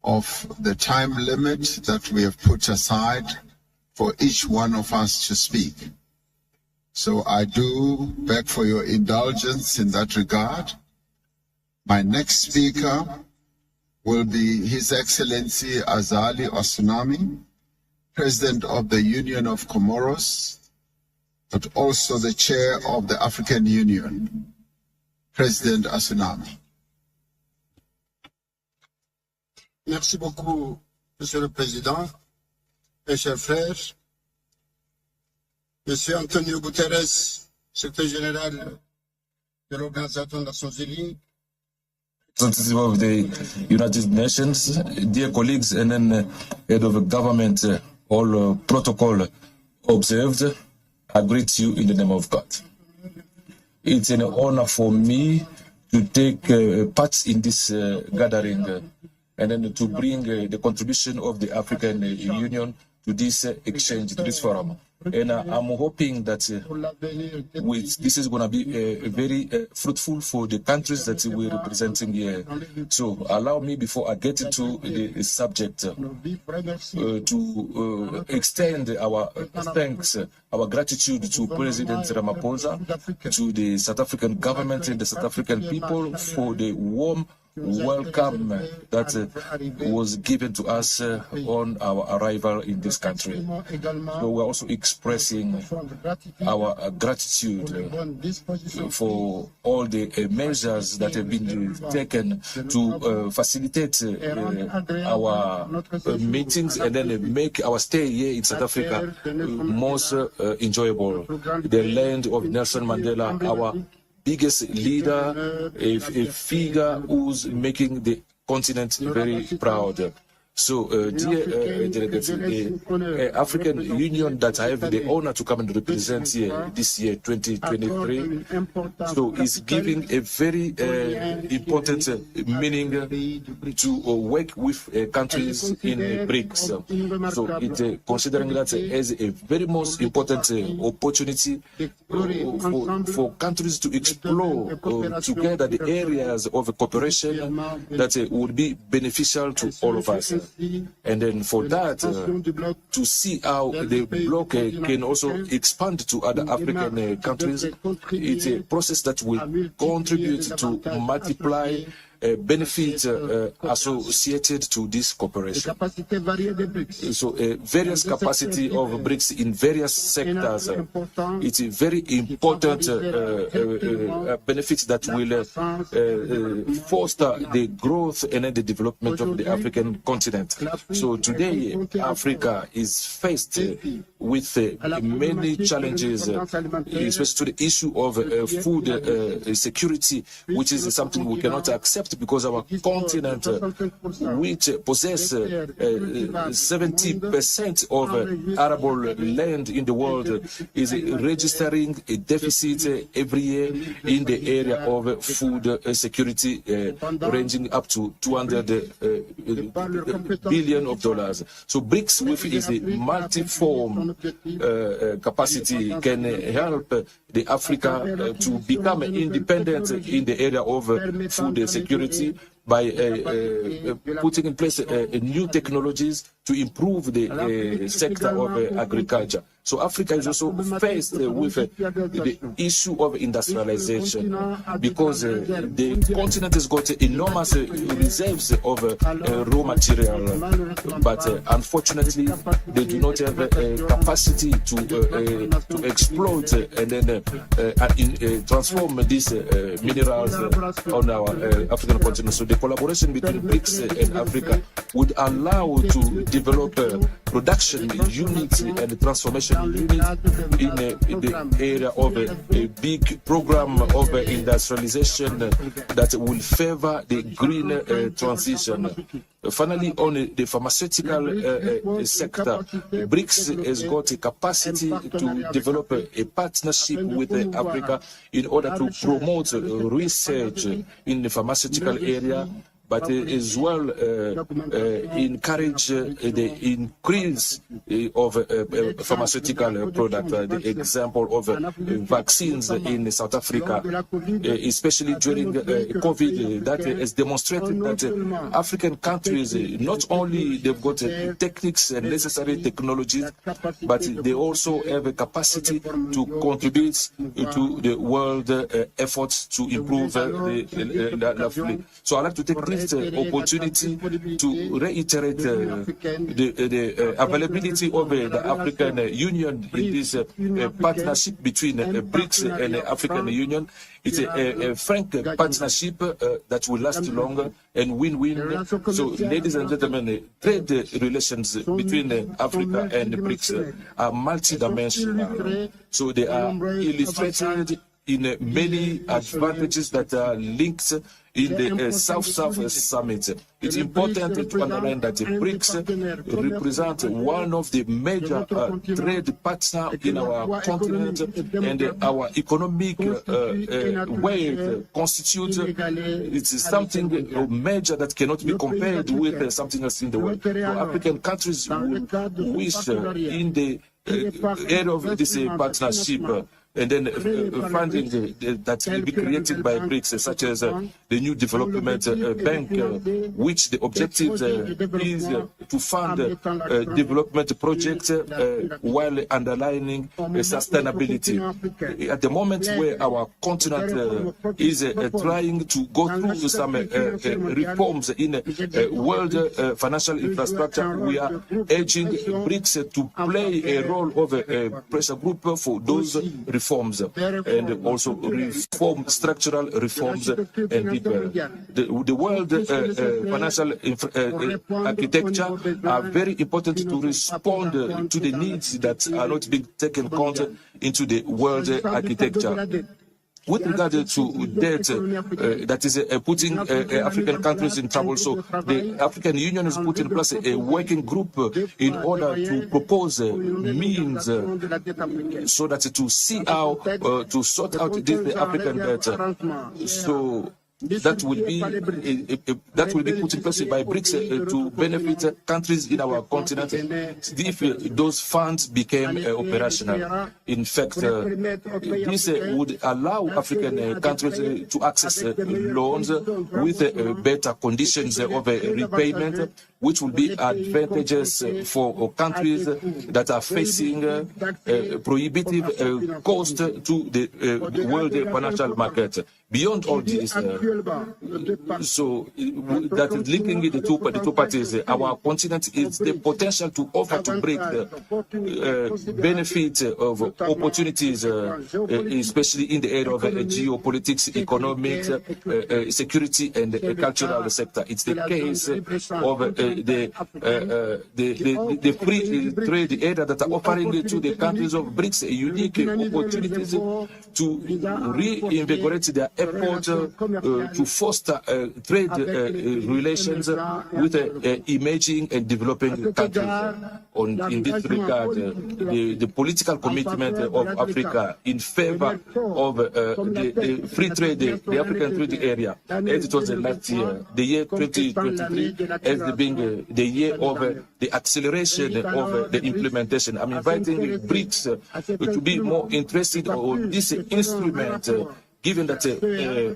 of the time limit that we have put aside for each one of us to speak. So I do beg for your indulgence in that regard. My next speaker will be His Excellency Azali Assoumani, President of the Union of Comoros, but also the Chair of the African Union. President Assoumani. Merci beaucoup, Monsieur le Président, mes chers frères. Monsieur Antonio Guterres, Secrétaire général de l'Organisation des Nations Unies, representative of the United Nations, dear colleagues, and then head of government, all protocol observed, I greet you in the name of God. It's an honor for me to take part in this gathering and then to bring the contribution of the African Union to this exchange, to this forum. And I'm hoping that this is going to be very fruitful for the countries that we're representing here. So allow me, before I get into the subject, to extend our thanks, our gratitude to President Ramaphosa, to the South African government and the South African people for the warm welcome that was given to us on our arrival in this country. So we're also expressing our gratitude for all the measures that have been taken to facilitate our meetings and then make our stay here in South Africa most enjoyable. The land of Nelson Mandela, our biggest leader, a figure who's making the continent very proud. So, dear delegates, the African Union that I have the honor to come and represent here this year, 2023, so is giving a very important meaning to work with countries in BRICS. So, it considering that as a very most important opportunity for countries to explore together the areas of cooperation that would be beneficial to all of us. And then for that, to see how the bloc can also expand to other African countries, it's a process that will contribute to multiply benefits associated to this cooperation. So various capacity of BRICS in various sectors, it's a very important benefit that will foster the growth and the development of the African continent. So today, Africa is faced with many challenges, especially to the issue of food security, which is something we cannot accept because our continent, which possesses 70% of arable land in the world, is registering a deficit every year in the area of food security, ranging up to $200 billion. So BRICS, with its multi-form capacity, can help the Africa to become independent in the area of food security by putting in place new technologies to improve the sector of agriculture. So Africa is also faced with the issue of industrialization because the continent has got enormous reserves of raw material, but unfortunately they do not have a capacity to exploit and then transform these minerals on our African continent. So the collaboration between BRICS and Africa would allow to develop production units and transformation units in the area of a big program of industrialization that will favor the green transition. Finally, on the pharmaceutical sector, BRICS has got a capacity to develop a partnership with Africa in order to promote research in the pharmaceutical area, but as well encourage the increase of pharmaceutical product. The example of vaccines in South Africa, especially during COVID, that has demonstrated that African countries, not only they've got techniques and necessary technologies, but they also have a capacity to contribute to the world efforts to improve the So I'd like to take this opportunity to reiterate the availability of the African Union in this partnership between BRICS and the African Union. It's a frank partnership that will last longer and win-win. So, ladies and gentlemen, trade relations between Africa and BRICS are multidimensional. So they are illustrated in many advantages that are linked in the South-South Summit. It's important to underline that the BRICS represent one of the major trade partners in our continent, and our economic weight constitutes it's something major that cannot be compared with something else in the world. So African countries wish in the area of this partnership and then funding that will be created by BRICS, such as the new development bank, which the objective is to fund development projects while underlining sustainability. At the moment where our continent is trying to go through some reforms in world financial infrastructure, we are urging BRICS to play a role of a pressure group for those reforms, and also reform, structural reforms, and deeper. The world financial architecture are very important to respond to the needs that are not being taken account into the world architecture. With regard to debt, that is putting African countries in trouble. So the African Union has put in place a working group in order to propose means so that to see how to sort out this African debt. So that will be put in place by BRICS to benefit countries in our continent if those funds became operational. In fact, this would allow African countries to access loans with better conditions of repayment, which will be advantageous for countries that are facing prohibitive cost to the world financial market. Beyond all this, so that is linking the two parties, our continent is the potential to offer to BRICS benefit of opportunities, especially in the area of geopolitics, economics, security, and cultural sector. It's the case of the free trade area that are offering to the countries of BRICS unique opportunities to reinvigorate their effort to foster trade relations with emerging and developing countries. In this regard, the political commitment of Africa in favor of the free trade, the African trade area, as it was last year, the year 2023, as being the year of the acceleration of the implementation. I'm inviting BRICS to be more interested on this instrument, given that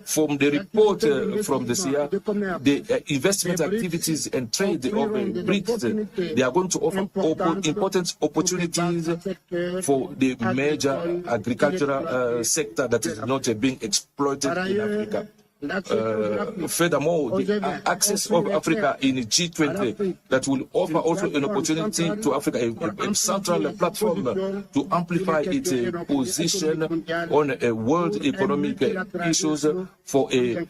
from the report from the SIA, the investment activities and trade of BRICS, they are going to offer important opportunities for the major agricultural sector that is not being exploited in Africa. Furthermore, the access of Africa in G20 that will offer also an opportunity to Africa, a central platform to amplify its position on world economic issues for a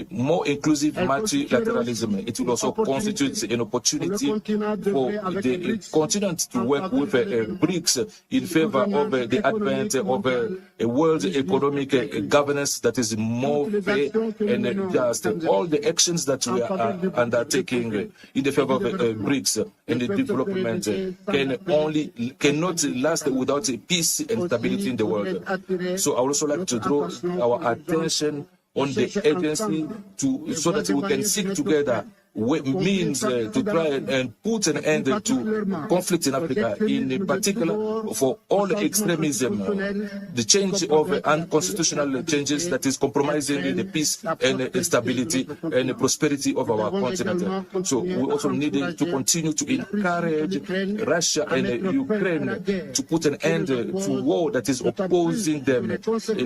more inclusive multilateralism. It will also constitute an opportunity for the continent to work with BRICS in favor of the advent of a world economic governance that is more fair and just. All the actions that we are undertaking in the favor of BRICS and the development cannot last without peace and stability in the world. So I would also like to draw our attention on the agency so that we can seek together means to try and put an end to conflict in Africa, in particular for all extremism, the change of unconstitutional changes that is compromising the peace and stability and prosperity of our continent. So we also need to continue to encourage Russia and Ukraine to put an end to war that is opposing them,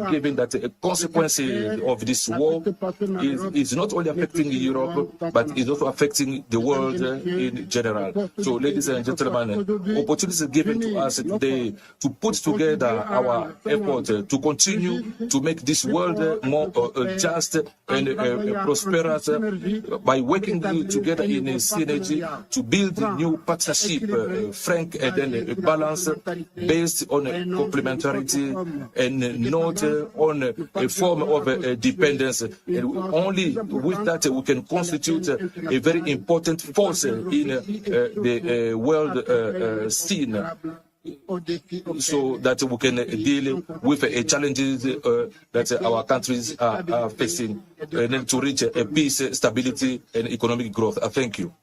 given that the consequences of this war is not only affecting Europe, but is also affecting the world in general. So, ladies and gentlemen, opportunities are given to us today to put together our effort to continue to make this world more just and prosperous by working together in a synergy to build a new partnership, frank and then balance based on complementarity and not on a form of dependence. And only with that we can constitute a very important force in the world scene, so that we can deal with challenges that our countries are facing, and then to reach a peace, stability, and economic growth. Thank you.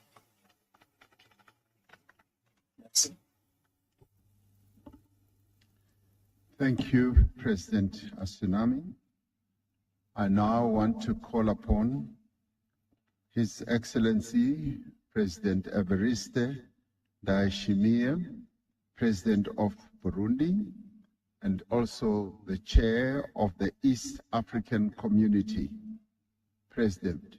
Thank you, President Asunami. I now want to call upon His Excellency President Evariste Ndayishimiye, President of Burundi, and also the Chair of the East African Community. President.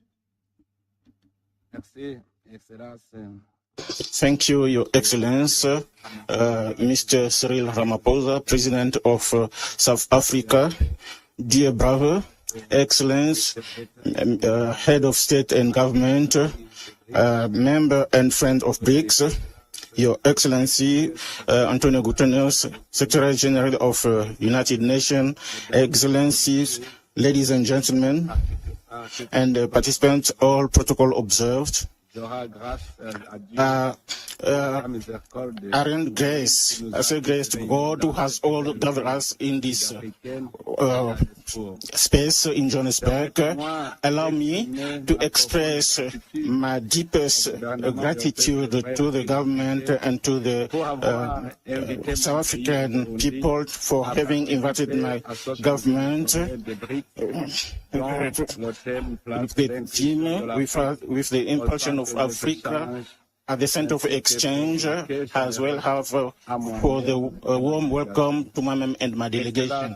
Thank you, Your Excellency, Mr. Cyril Ramaphosa, President of South Africa. Dear brother, Excellence, Head of State and Government, member and friend of BRICS, Your Excellency, Antonio Guterres, Secretary General of United Nations, Excellencies, ladies and gentlemen, and participants, all protocol observed. Aren't grace, I say grace to God who has all gathered us in this space in Johannesburg. Allow me to express my deepest gratitude to the government and to the South African people for having invited my government with the team, with the impulsion of Africa at the Center of Exchange, as well have for the warm welcome to my and my delegation.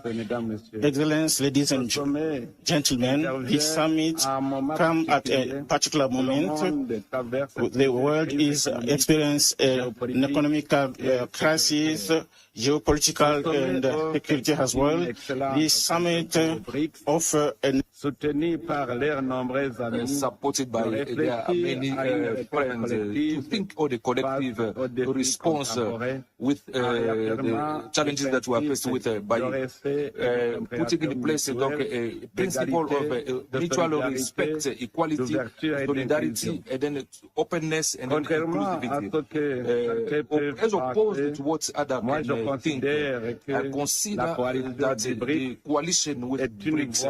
Excellence, ladies and gentlemen, this summit comes at a particular moment. The world is experiencing an economic crisis, geopolitical and security as well. This summit offers an supported by their many friends to think of the collective response with the challenges that we are faced with by putting in place a principle of mutual respect, equality, solidarity, and then openness and inclusivity. As opposed to what others can think, I consider that the coalition with BRICS,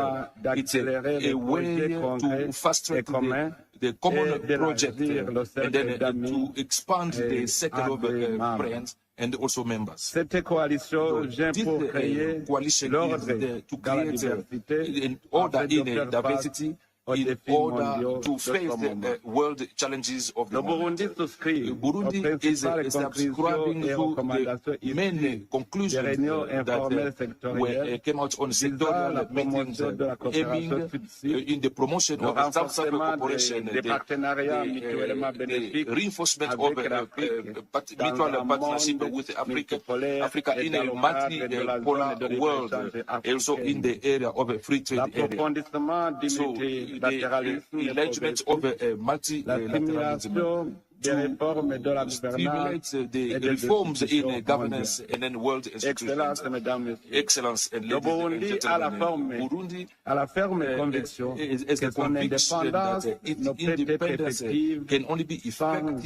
it's a way to fast-track the common project and then to expand the circle of friends and also members. So this coalition is to create an order in diversity in order to face the world challenges of the moment. Burundi is subscribing to the main conclusions that came out on sectoral meetings aiming in the promotion of South-South cooperation, the reinforcement of mutual partnership with Africa in a multi-polar world, also in the area of a free trade area. So, the enlargement of multilateralism to stimulate the reforms in governance and in world institutions. Excellence and ladies and gentlemen, Burundi is the conviction that its independence can only be effective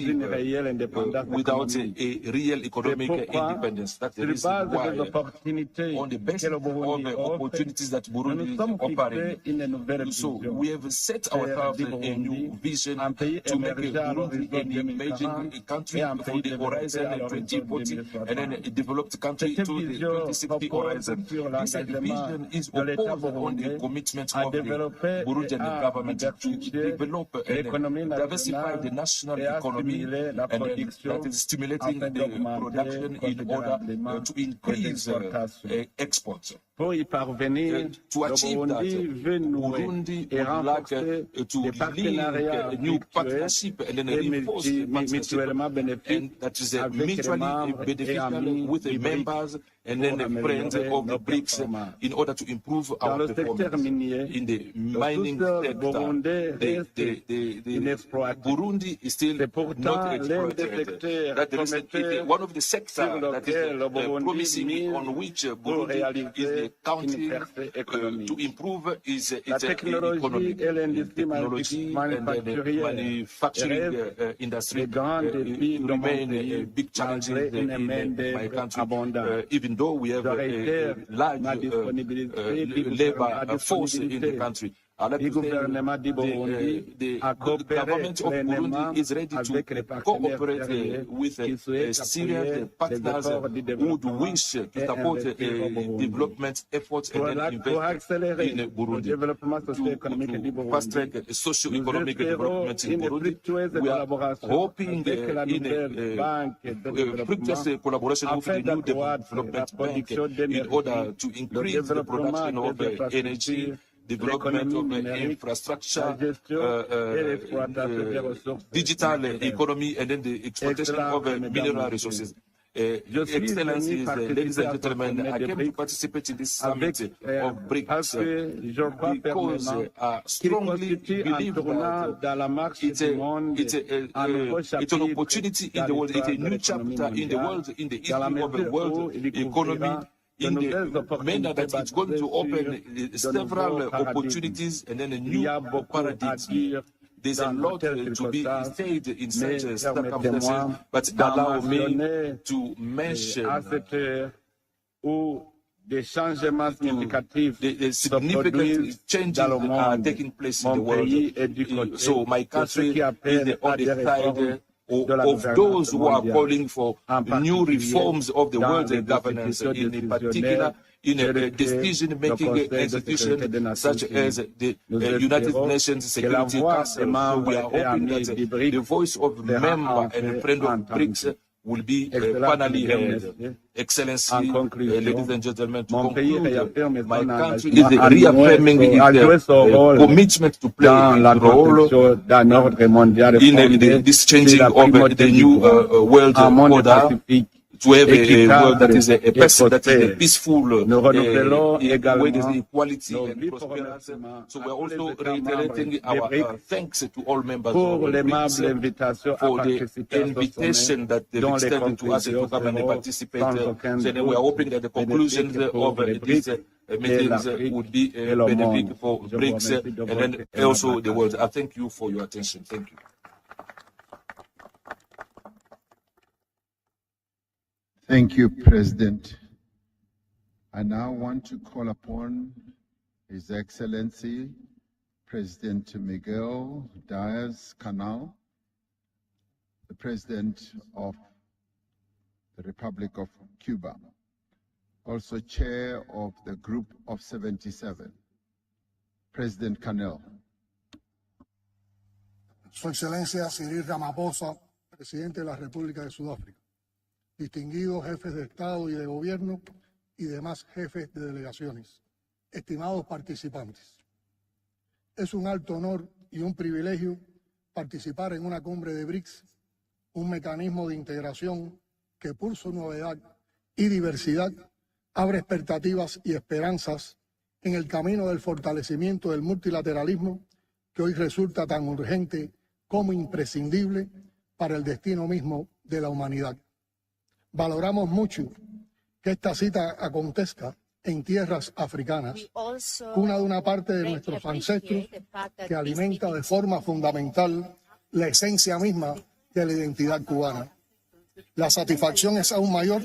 without a real economic independence. That's the reason why, on the basis of opportunities that Burundi is offering, so we have set ourselves a new vision to make Burundi an emerging country for the horizon 2040 and then a developed country to the 2060 horizon. This vision is opposed on the commitment of the Burundian government to develop and diversify the national economy, and that is stimulating the production in order to increase exports. to achieve that, Burundi would like to link new partnership and then reinforce the partnership, and that is mutually beneficial with the members and then the friends of the BRICS in order to improve our performance. In the mining sector, Burundi is still not exploited. That is one of the sectors that is promising, on which Burundi is counting to improve its economy, technology, and manufacturing industry remain big challenges in my country, even though we have a large labor force in the country. The government of Burundi is ready to cooperate with serious partners who would wish to support development efforts and invest in Burundi to fast-track socio-economic development in Burundi. We are hoping in a fruitless collaboration with the new development bank in order to increase the production of energy, development of infrastructure, digital economy, and then the exploitation of mineral resources. Excellencies, ladies and gentlemen, I came to participate in this summit of BRICS because I strongly believe that it's an opportunity in the world, it's a new chapter in the world, in the history of the world economy, in the manner that it's going to open several opportunities and then a new paradigm. There's a lot to be said in such circumstances, but allow me to mention the significant changes are taking place in the world. So my country is on the side of those who are calling for new reforms of the world governance, in particular in a decision-making institution such as the United Nations Security Council. So we are hoping that the voice of member and friend of BRICS will be finally heard. Excellency, ladies and gentlemen, to conclude, my country is reaffirming its commitment to play a role in this changing of the new world order, to have a world that is a peaceful, where there is equality and prosperity. So we are also reiterating our thanks to all members of the BRICS for the invitation that they've extended to us to come and participate. So then we are hoping that the conclusions of these meetings would be beneficial for BRICS and then also the world. I thank you for your attention. Thank you. Thank you, President. I now want to call upon His Excellency, President Miguel Diaz-Canel, the President of the Republic of Cuba, also Chair of the Group of 77. President Canel. Su Excelencia Cyril Ramaphosa, Presidente de la República de Sudáfrica, distinguidos jefes de Estado y de Gobierno y demás jefes de delegaciones, estimados participantes. Es un alto honor y un privilegio participar en una cumbre de BRICS, un mecanismo de integración que por su novedad y diversidad abre expectativas y esperanzas en el camino del fortalecimiento del multilateralismo que hoy resulta tan urgente como imprescindible para el destino mismo de la humanidad. Valoramos mucho que esta cita acontezca en tierras africanas, cuna de una parte de nuestros ancestros que alimenta de forma fundamental la esencia misma de la identidad cubana. La satisfacción es aún mayor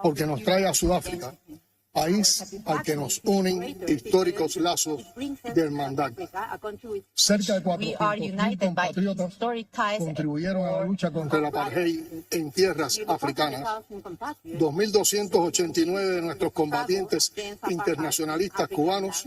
porque nos trae a Sudáfrica, país al que nos unen históricos lazos de hermandad. Cerca de 400.000 compatriotas contribuyeron a la lucha contra el apartheid en tierras africanas. 2.289 de nuestros combatientes internacionalistas cubanos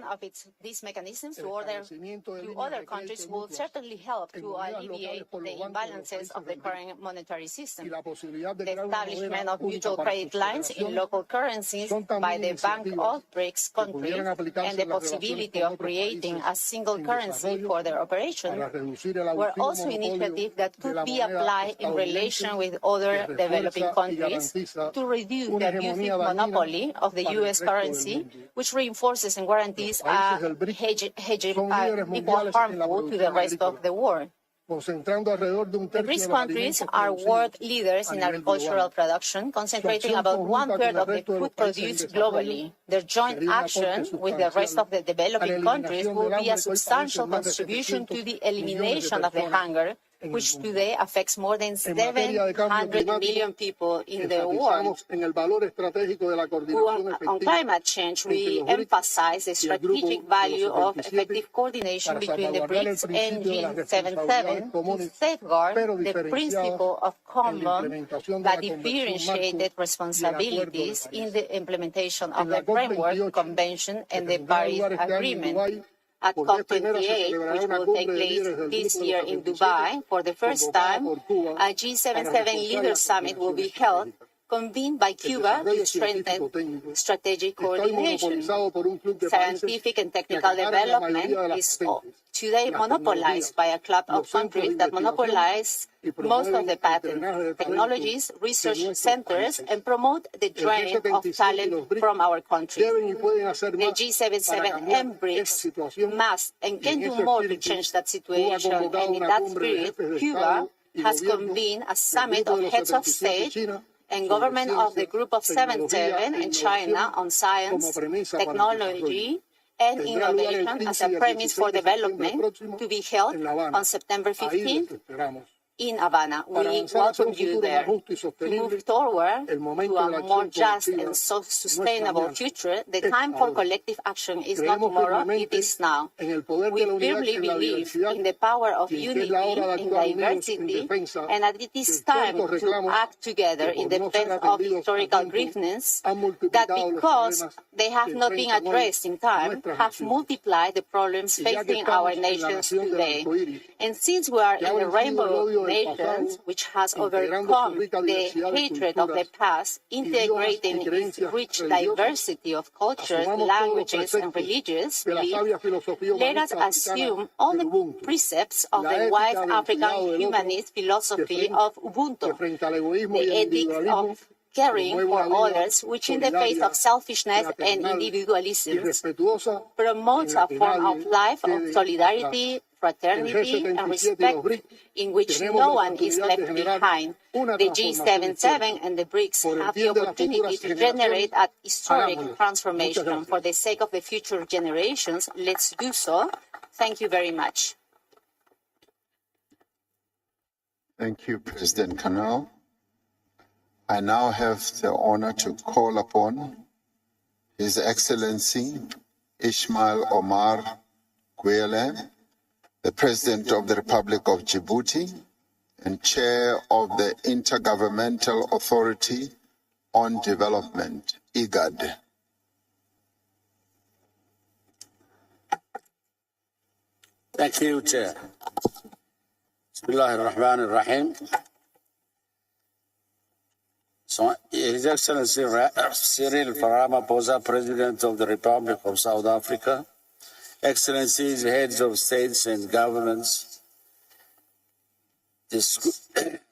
extension of these mechanisms to other countries will certainly help to alleviate the imbalances of the current monetary system. The establishment of mutual credit lines in local currencies by the Bank of BRICS countries and the possibility of creating a single currency for their operations were also initiatives that could be applied in relation with other developing countries to reduce the abusive monopoly of the U.S. currency, which reinforces and guarantees a hegemony equal harmful to the rest of the world. The BRICS countries are world leaders in agricultural production, concentrating about 1/3 of the food produced globally. Their joint action with the rest of the developing countries will be a substantial contribution to the elimination of the hunger, which today affects more than 700 million people in the world. On climate change, we emphasize the strategic value of effective coordination between the BRICS and G77 to safeguard the principle of common but differentiated responsibilities in the implementation of the Framework Convention and the Paris Agreement. At COP28, which will take place this year in Dubai, for the first time, a G77 Leaders Summit will be held, convened by Cuba to strengthen strategic coordination. Scientific and technical development is today monopolized by a club of countries that monopolize most of the patent technologies, research centers, and promote the draining of talent from our countries. The G77 and BRICS must and can do more to change that situation, and in that spirit, Cuba has convened a summit of heads of state and government of the Group of 77 in China on science, technology, and innovation as a premise for development, to be held on September 15th in Havana. We welcome you there. To move toward to a more just and sustainable future, the time for collective action is not tomorrow, it is now. We firmly believe in the power of unity, in diversity, and that it is time to act together in defense of historical grievances that, because they have not been addressed in time, have multiplied the problems facing our nations today. And since we are in the rainbow nations, which has overcome the hatred of the past, integrating its rich diversity of cultures, languages, and religious beliefs, let us assume all the precepts of the wise African humanist philosophy of Ubuntu, the ethic of caring for others, which in the face of selfishness and individualism promotes a form of life of solidarity, fraternity, and respect, in which no one is left behind. The G77 and the BRICS have the opportunity to generate a historic transformation for the sake of the future generations. Let's do so. Thank you very much. Thank you, President Canal. I now have the honor to call upon His Excellency Ismail Omar Guelleh, the President of the Republic of Djibouti and Chair of the Intergovernmental Authority on Development, IGAD. Thank you, Chair. Bismillah ar-Rahman ar-Rahim. So, His Excellency Cyril Ramaphosa, President of the Republic of South Africa, Excellencies, heads of states and governments,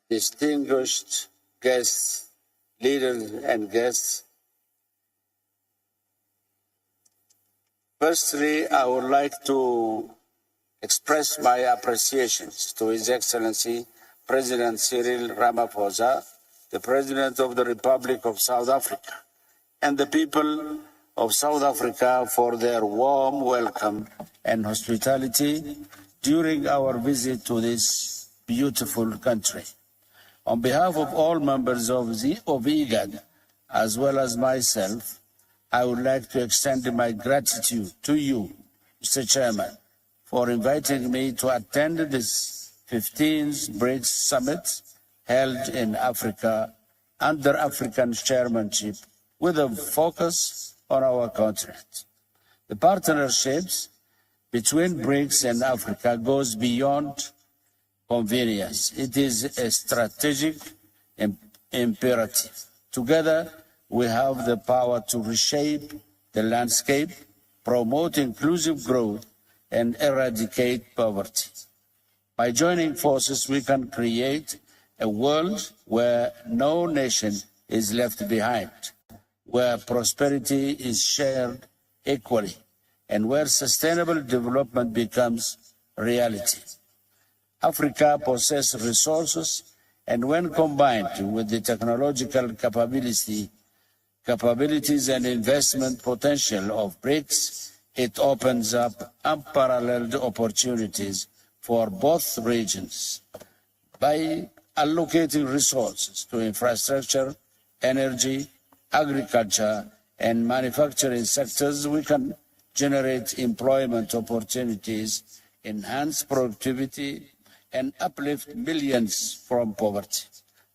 distinguished guests, leaders and guests. Firstly, I would like to express my appreciations to His Excellency President Cyril Ramaphosa, the President of the Republic of South Africa, and the people of South Africa for their warm welcome and hospitality during our visit to this beautiful country. On behalf of all members of IGAD, as well as myself, I would like to extend my gratitude to you, Mr. Chairman, for inviting me to attend this 15th BRICS Summit held in Africa under African chairmanship with a focus on our continent. The partnerships between BRICS and Africa goes beyond convenience. It is a strategic imperative. Together, we have the power to reshape the landscape, promote inclusive growth, and eradicate poverty. By joining forces, we can create a world where no nation is left behind, where prosperity is shared equally, and where sustainable development becomes reality. Africa possesses resources, and when combined with the technological capabilities and investment potential of BRICS, it opens up unparalleled opportunities for both regions. By allocating resources to infrastructure, energy, agriculture, and manufacturing sectors, we can generate employment opportunities, enhance productivity, and uplift millions from poverty.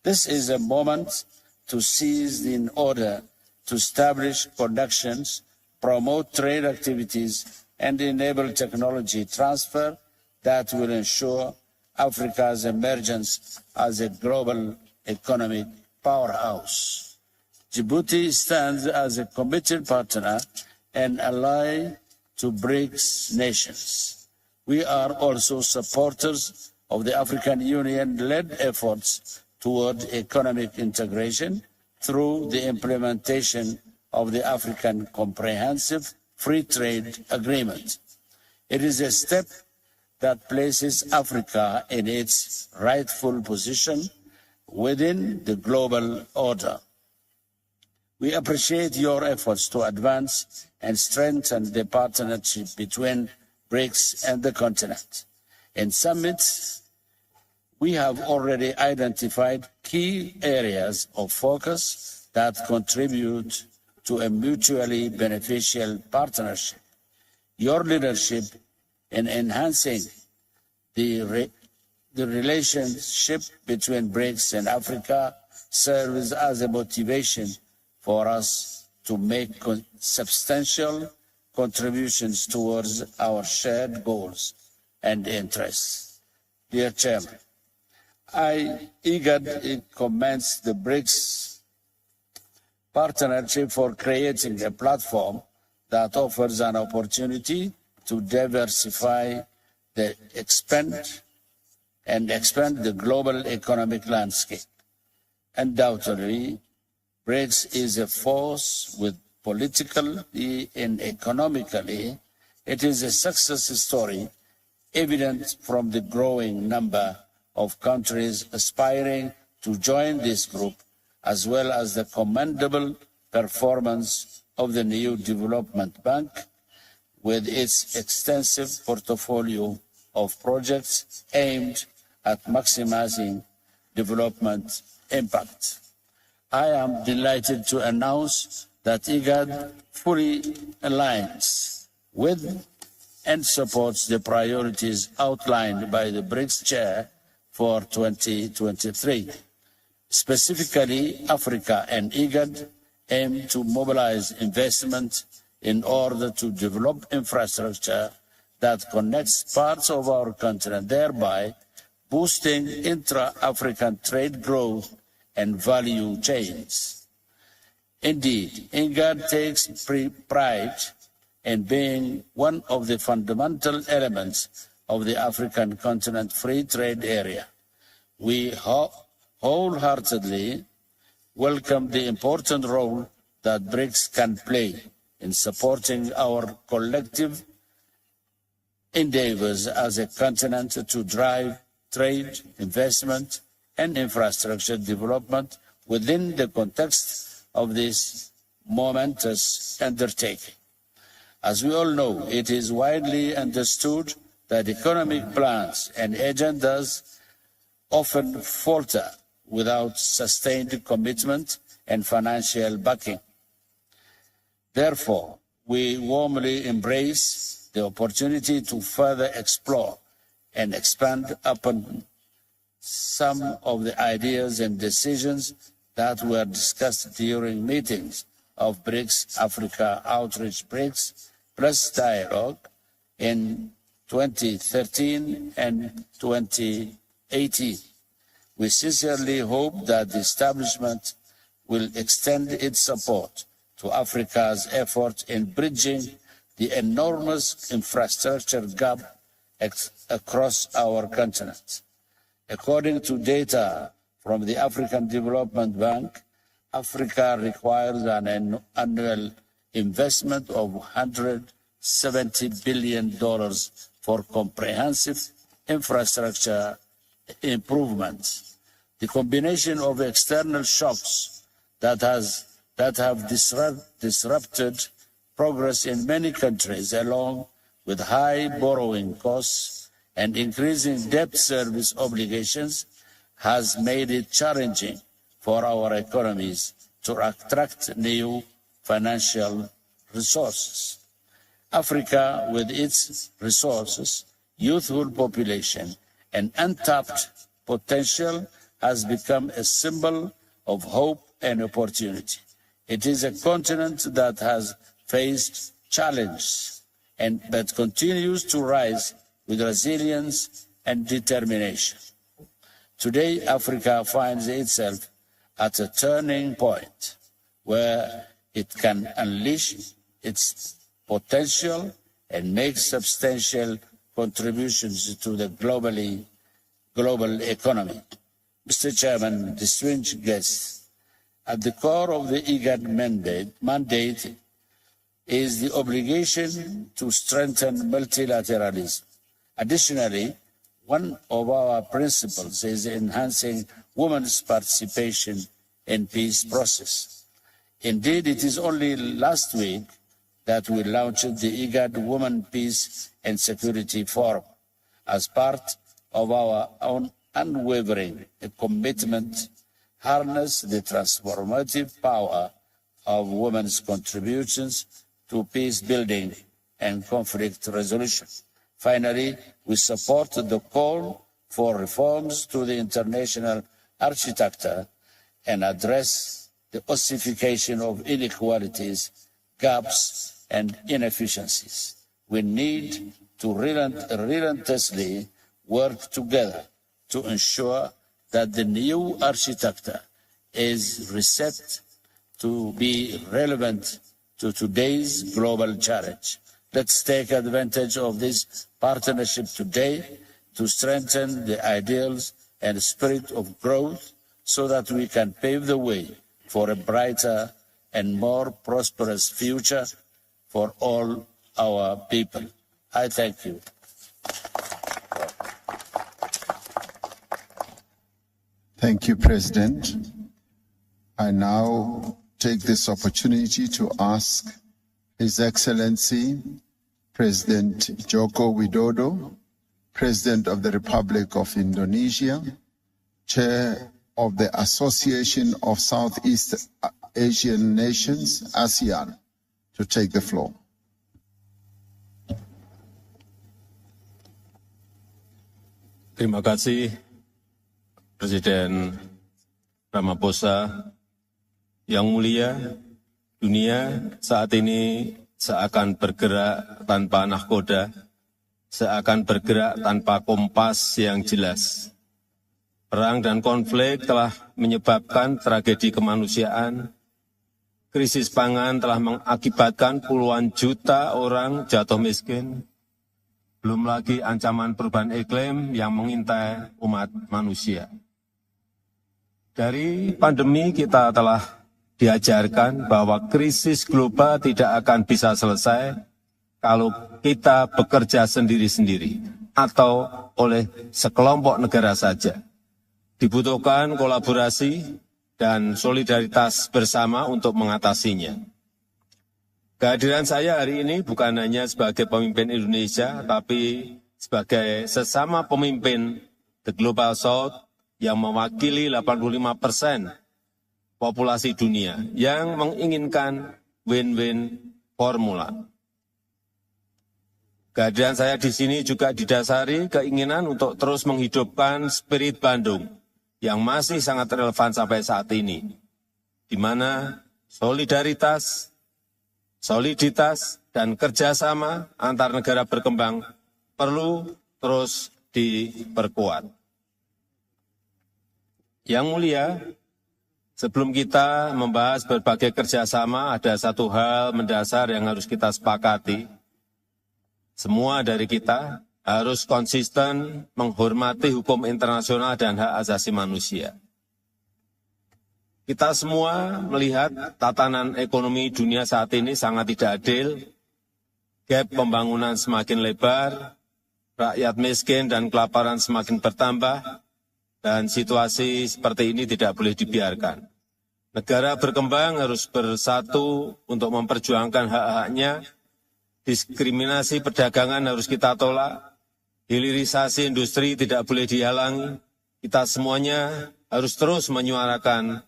This is a moment to seize in order to establish connections, promote trade activities, and enable technology transfer that will ensure Africa's emergence as a global economic powerhouse. Djibouti stands as a committed partner and ally to BRICS nations. We are also supporters of the African Union-led efforts toward economic integration through the implementation of the African Comprehensive Free Trade Agreement. It is a step that places Africa in its rightful position within the global order. We appreciate your efforts to advance and strengthen the partnership between BRICS and the continent. In summits, we have already identified key areas of focus that contribute to a mutually beneficial partnership. Your leadership in enhancing the relationship between BRICS and Africa serves as a motivation for us to make substantial contributions towards our shared goals and interests. Dear Chairman, I eagerly commend the BRICS partnership for creating a platform that offers an opportunity to diversify expand the global economic landscape. Undoubtedly, BRICS is a force with politically and economically. It is a success story evident from the growing number of countries aspiring to join this group, as well as the commendable performance of the new Development Bank with its extensive portfolio of projects aimed at maximizing development impact. I am delighted to announce that IGAD fully aligns with and supports the priorities outlined by the BRICS Chair for 2023. Specifically, Africa and IGAD aim to mobilize investment in order to develop infrastructure that connects parts of our continent, thereby boosting intra-African trade growth and value chains. Indeed, IGAD takes pride in being one of the fundamental elements of the African continent free trade area. We wholeheartedly welcome the important role that BRICS can play in supporting our collective endeavors as a continent to drive trade, investment, and infrastructure development within the context of this momentous undertaking. As we all know, it is widely understood that economic plans and agendas often falter without sustained commitment and financial backing. Therefore, we warmly embrace the opportunity to further explore and expand upon some of the ideas and decisions that were discussed during meetings of BRICS-Africa Outreach BRICS Plus Dialogue in 2013 and 2018. We sincerely hope that the establishment will extend its support to Africa's effort in bridging the enormous infrastructure gap across our continent. According to data from the African Development Bank, Africa requires an annual investment of $170 billion for comprehensive infrastructure improvements. The combination of external shocks that have disrupted progress in many countries, along with high borrowing costs and increasing debt service obligations, has made it challenging for our economies to attract new financial resources. Africa, with its resources, youthful population, and untapped potential, has become a symbol of hope and opportunity. It is a continent that has faced challenges but continues to rise with resilience and determination. Today, Africa finds itself at a turning point where it can unleash its potential and make substantial contributions to the global economy. Mr. Chairman, distinguished guests, at the core of the IGAD mandate is the obligation to strengthen multilateralism. Additionally, one of our principles is enhancing women's participation in peace process. Indeed, it is only last week that we launched the IGAD Women, Peace and Security Forum as part of our own unwavering commitment harness the transformative power of women's contributions to peace building and conflict resolution. Finally, we support the call for reforms to the international architecture and address the ossification of inequalities, gaps, and inefficiencies. We need to relentlessly work together to ensure that the new architecture is reset to be relevant to today's global challenge. Let's take advantage of this partnership today to strengthen the ideals and spirit of growth so that we can pave the way for a brighter and more prosperous future for all our people. I thank you. Thank you, President. I now take this opportunity to ask His Excellency President Joko Widodo, President of the Republic of Indonesia, Chair of the Association of Southeast Asian Nations, ASEAN, to take the floor. Terima kasih, Presiden Ramaphosa. Yang mulia, dunia saat ini seakan bergerak tanpa nahkoda, seakan bergerak tanpa kompas yang jelas. Perang dan konflik telah menyebabkan tragedi kemanusiaan. Krisis pangan telah mengakibatkan puluhan juta orang jatuh miskin. Belum lagi ancaman perubahan iklim yang mengintai umat manusia. Dari pandemi kita telah diajarkan bahwa krisis global tidak akan bisa selesai kalau kita bekerja sendiri-sendiri atau oleh sekelompok negara saja. Dibutuhkan kolaborasi dan solidaritas bersama untuk mengatasinya. Kehadiran saya hari ini bukan hanya sebagai pemimpin Indonesia, tapi sebagai sesama pemimpin The Global South yang mewakili 85% populasi dunia yang menginginkan win-win formula. Kehadiran saya di sini juga didasari keinginan untuk terus menghidupkan spirit Bandung yang masih sangat relevan sampai saat ini, di mana soliditas, dan kerjasama antar negara berkembang perlu terus diperkuat. Yang mulia, sebelum kita membahas berbagai kerjasama, ada satu hal mendasar yang harus kita sepakati. Semua dari kita harus konsisten menghormati hukum internasional dan hak asasi manusia. Kita semua melihat tatanan ekonomi dunia saat ini sangat tidak adil, gap pembangunan semakin lebar, rakyat miskin dan kelaparan semakin bertambah, dan situasi seperti ini tidak boleh dibiarkan. Negara berkembang harus bersatu untuk memperjuangkan hak-haknya, diskriminasi perdagangan harus kita tolak, hilirisasi industri tidak boleh dihalangi, kita semuanya harus terus menyuarakan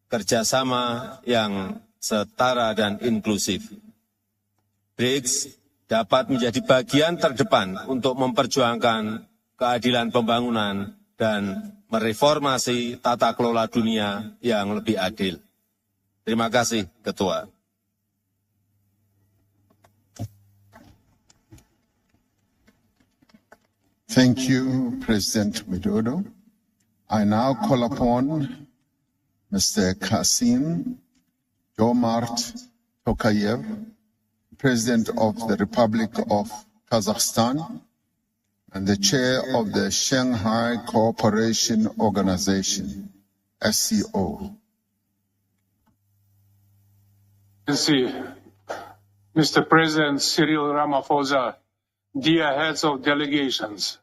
kerjasama yang setara dan inklusif. BRICS dapat menjadi bagian terdepan untuk memperjuangkan keadilan pembangunan dan mereformasi tata kelola dunia yang lebih adil. Terima kasih, Ketua. Thank you, President Widodo. I now call upon Mr. Kasim Jomart Tokayev, President of the Republic of Kazakhstan and the Chair of the Shanghai Cooperation Organization, SCO. Mr. President Cyril Ramaphosa, dear heads of delegations,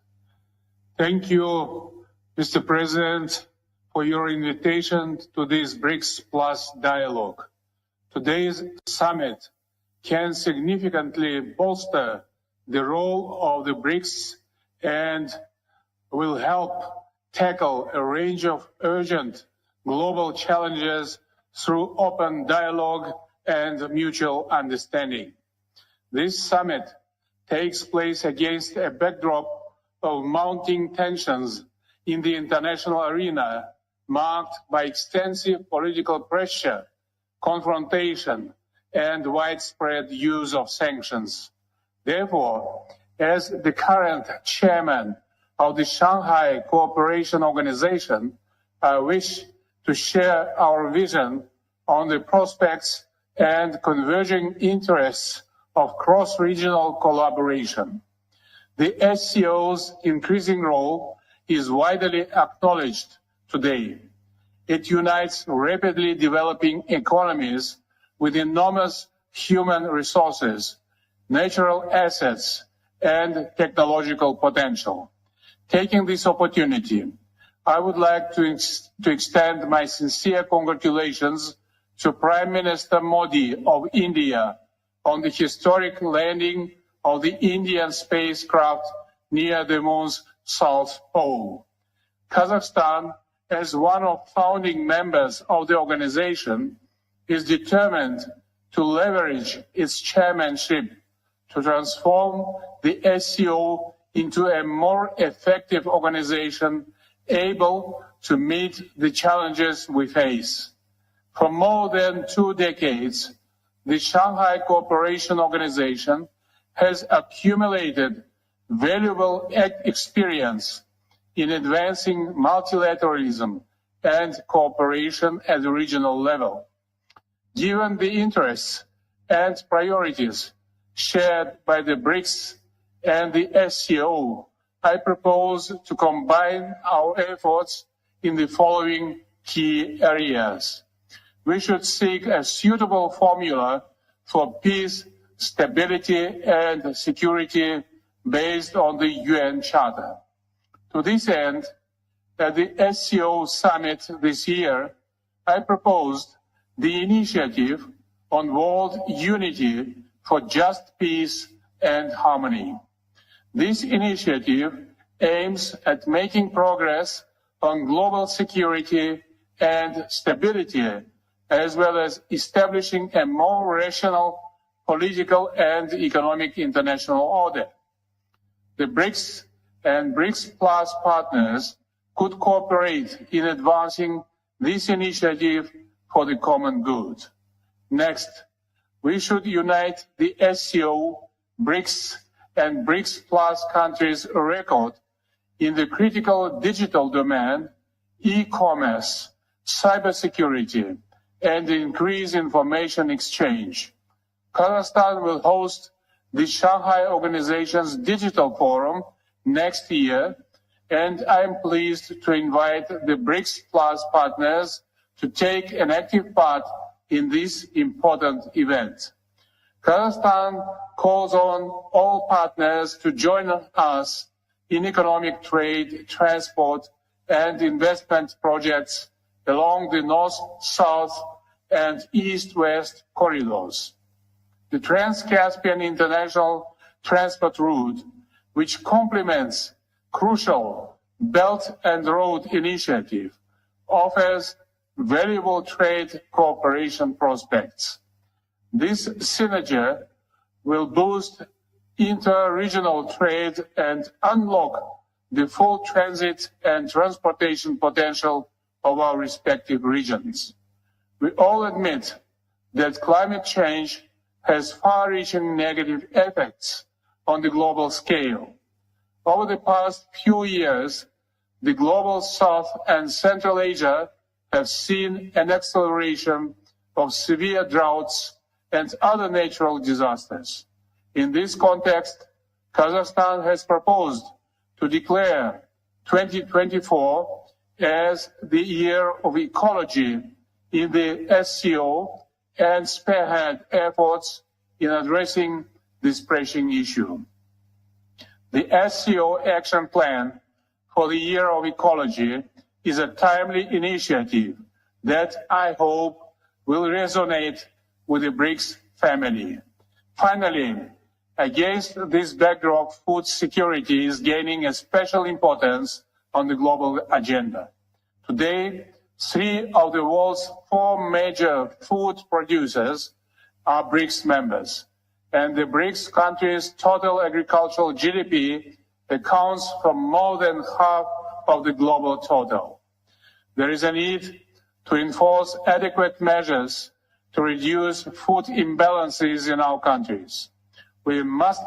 thank you, Mr. President, for your invitation to this BRICS Plus dialogue. Today's summit can significantly bolster the role of the BRICS and will help tackle a range of urgent global challenges through open dialogue and mutual understanding. This summit takes place against a backdrop of mounting tensions in the international arena, marked by extensive political pressure, confrontation, and widespread use of sanctions. Therefore, as the current chairman of the Shanghai Cooperation Organization, I wish to share our vision on the prospects and converging interests of cross-regional collaboration. The SCO's increasing role is widely acknowledged today. It unites rapidly developing economies with enormous human resources, natural assets, and technological potential. Taking this opportunity, I would like to extend my sincere congratulations to Prime Minister Modi of India on the historic landing of the Indian spacecraft near the moon's South Pole. Kazakhstan, as one of founding members of the organization, is determined to leverage its chairmanship to transform the SCO into a more effective organization able to meet the challenges we face. For more than 2 decades, the Shanghai Cooperation Organization has accumulated valuable experience in advancing multilateralism and cooperation at the regional level. Given the interests and priorities shared by the BRICS and the SCO, I propose to combine our efforts in the following key areas. We should seek a suitable formula for peace, stability, and security based on the UN Charter. To this end, at the SCO summit this year, I proposed the initiative on world unity for just peace and harmony. This initiative aims at making progress on global security and stability, as well as establishing a more rational political and economic international order. The BRICS and BRICS Plus partners could cooperate in advancing this initiative for the common good. Next, we should unite the SCO, BRICS, and BRICS Plus countries' record in the critical digital domain, e-commerce, cybersecurity, and increase information exchange. Kazakhstan will host the Shanghai Organization's Digital Forum next year, and I am pleased to invite the BRICS Plus partners to take an active part in this important event. Kazakhstan calls on all partners to join us in economic trade, transport, and investment projects along the north-south and east-west corridors. The Trans-Caspian International Transport Route, which complements crucial Belt and Road Initiative, offers valuable trade cooperation prospects. This synergy will boost inter-regional trade and unlock the full transit and transportation potential of our respective regions. We all admit that climate change has far-reaching negative effects on the global scale. Over the past few years, the global South and Central Asia have seen an acceleration of severe droughts and other natural disasters. In this context, Kazakhstan has proposed to declare 2024 as the year of ecology in the SCO and spearhead efforts in addressing this pressing issue. The SCO Action Plan for the Year of Ecology is a timely initiative that I hope will resonate with the BRICS family. Finally, against this backdrop, food security is gaining a special importance on the global agenda. Today, 3 of the world's 4 major food producers are BRICS members, and the BRICS countries' total agricultural GDP accounts for more than half of the global total. There is a need to enforce adequate measures to reduce food imbalances in our countries. We must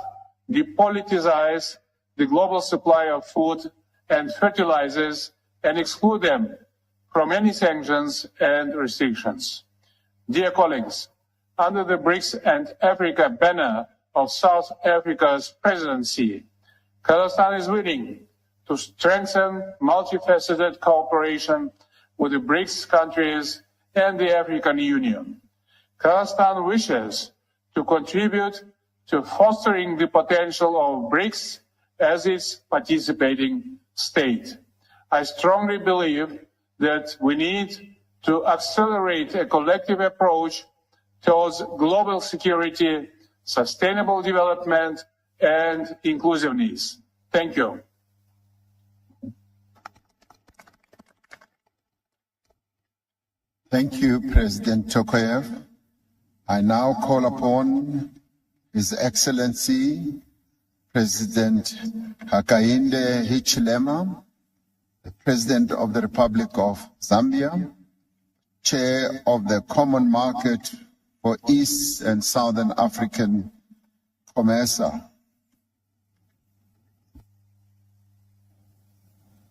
depoliticize the global supply of food and fertilizers and exclude them from any sanctions and restrictions. Dear colleagues, under the BRICS and Africa banner of South Africa's presidency, Kazakhstan is willing to strengthen multifaceted cooperation with the BRICS countries and the African Union. Kazakhstan wishes to contribute to fostering the potential of BRICS as its participating state. I strongly believe that we need to accelerate a collective approach towards global security, sustainable development, and inclusiveness. Thank you. Thank you, President Tokayev. I now call upon His Excellency President Hakainde Hichilema, the President of the Republic of Zambia, Chair of the Common Market for East and Southern African COMESA.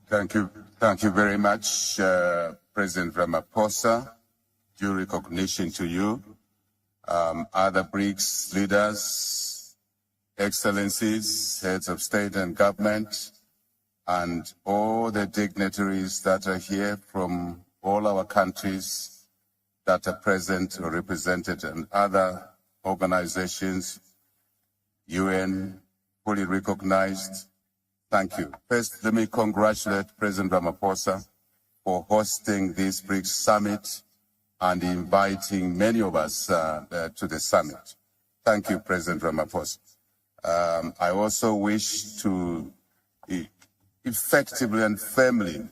Thank you very much, President Ramaphosa. Due recognition to you, other BRICS leaders, excellencies, heads of state and government, and all the dignitaries that are here from all our countries that are present or represented, and other organizations, UN, fully recognized. Thank you. First, let me congratulate President Ramaphosa for hosting this BRICS summit and inviting many of us to the summit. Thank you, President Ramaphosa. I also wish to effectively and firmly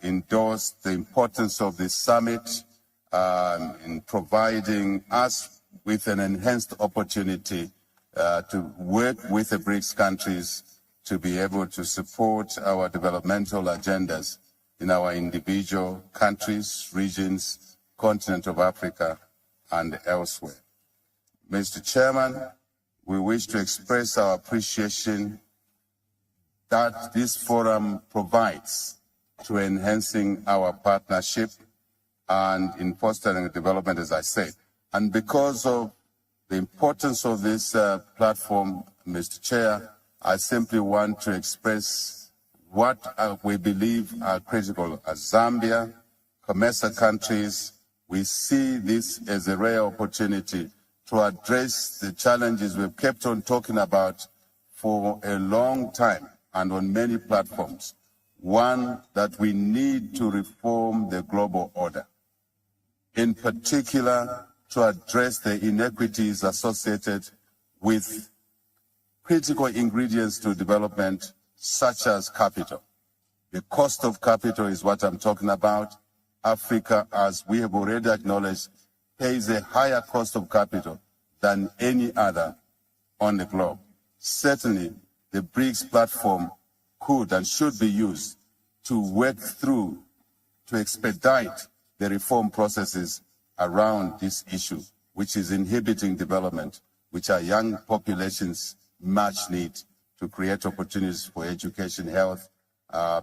endorse the importance of this summit in providing us with an enhanced opportunity to work with the BRICS countries to be able to support our developmental agendas in our individual countries, regions, continent of Africa, and elsewhere. Mr. Chairman, we wish to express our appreciation that this forum provides to enhancing our partnership and in fostering development, as I said. And because of the importance of this platform, Mr. Chair, I simply want to express what we believe are critical as Zambia, COMESA countries. We see this as a rare opportunity to address the challenges we've kept on talking about for a long time and on many platforms. One, that we need to reform the global order, in particular to address the inequities associated with critical ingredients to development, such as capital. The cost of capital is what I'm talking about. Africa, as we have already acknowledged, pays a higher cost of capital than any other on the globe. Certainly, the BRICS platform could and should be used to work through, to expedite the reform processes around this issue, which is inhibiting development, which our young populations much need to create opportunities for education, health,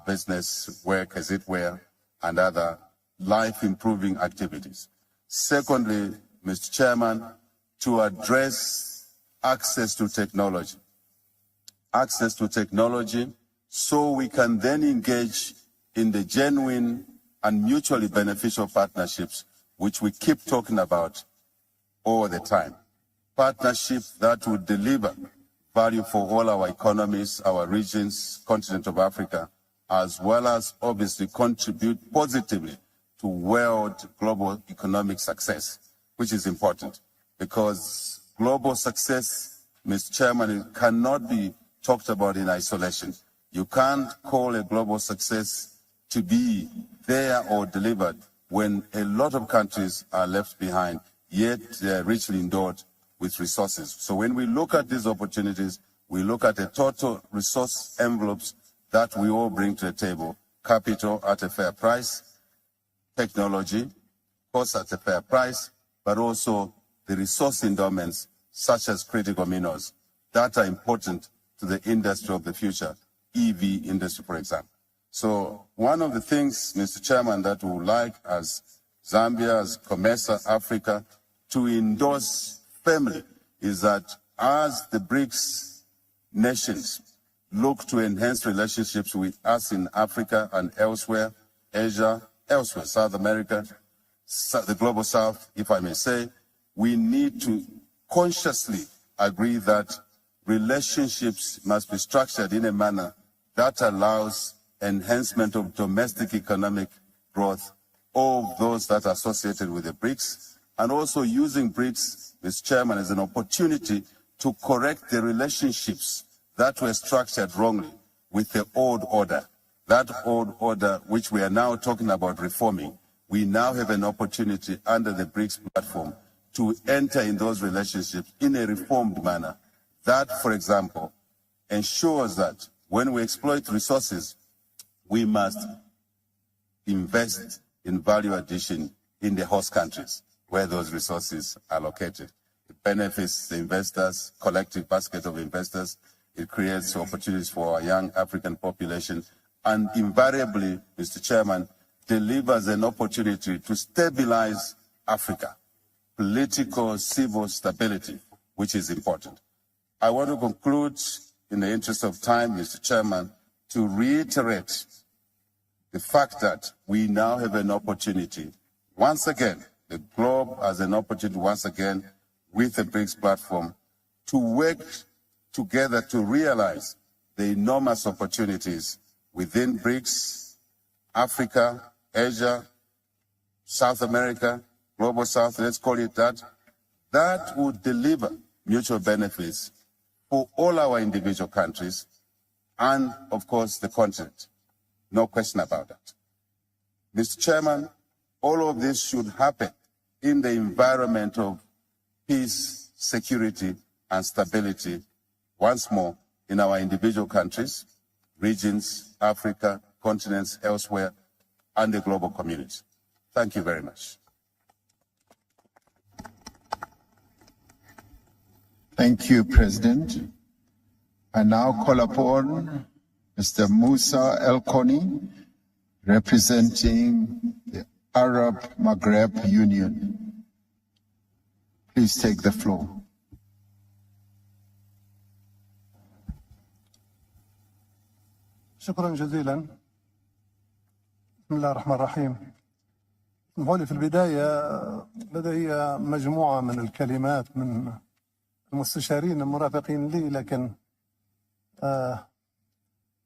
business, work, as it were, and other life-improving activities. Secondly, Mr. Chairman, to address access to technology. Access to technology so we can then engage in the genuine and mutually beneficial partnerships which we keep talking about all the time. Partnerships that would deliver value for all our economies, our regions, continent of Africa, as well as obviously contribute positively to world global economic success, which is important because global success, Mr. Chairman, cannot be talked about in isolation. You can't call a global success to be there or delivered when a lot of countries are left behind, yet they are richly endowed with resources. So when we look at these opportunities, we look at the total resource envelopes that we all bring to the table: capital at a fair price, technology, cost at a fair price, but also the resource endowments such as critical minerals that are important to the industry of the future, EV industry, for example. So one of the things, Mr. Chairman, that we would like as Zambia, as COMESA, Africa, to endorse firmly is that as the BRICS nations look to enhance relationships with us in Africa and elsewhere, Asia, elsewhere, South America, the Global South, if I may say, we need to consciously agree that relationships must be structured in a manner that allows enhancement of domestic economic growth of those that are associated with the BRICS, and also using BRICS, Mr. Chairman, as an opportunity to correct the relationships that were structured wrongly with the old order. That old order, which we are now talking about reforming, we now have an opportunity under the BRICS platform to enter in those relationships in a reformed manner. That, for example, ensures that when we exploit resources, we must invest in value addition in the host countries where those resources are located. It benefits the investors, collective basket of investors. It creates opportunities for our young African population, and invariably, Mr. Chairman, delivers an opportunity to stabilize Africa, political, civil stability, which is important. I want to conclude, in the interest of time, Mr. Chairman, to reiterate the fact that we now have an opportunity, once again, the globe has an opportunity once again with the BRICS platform to work together to realize the enormous opportunities within BRICS, Africa, Asia, South America, Global South, let's call it that, that would deliver mutual benefits for all our individual countries and, of course, the continent. No question about that. Mr. Chairman, all of this should happen in the environment of peace, security, and stability, once more, in our individual countries, regions, Africa, continents, elsewhere, and the global community. Thank you very much. Thank you, President. I now call upon Mr. Musa El-Koni, representing the Arab Maghreb Union. Please take the floor. شكرا جزيلا. بسم الله الرحمن الرحيم. في البداية لدي مجموعة من الكلمات من المستشارين المرافقين لي، لكن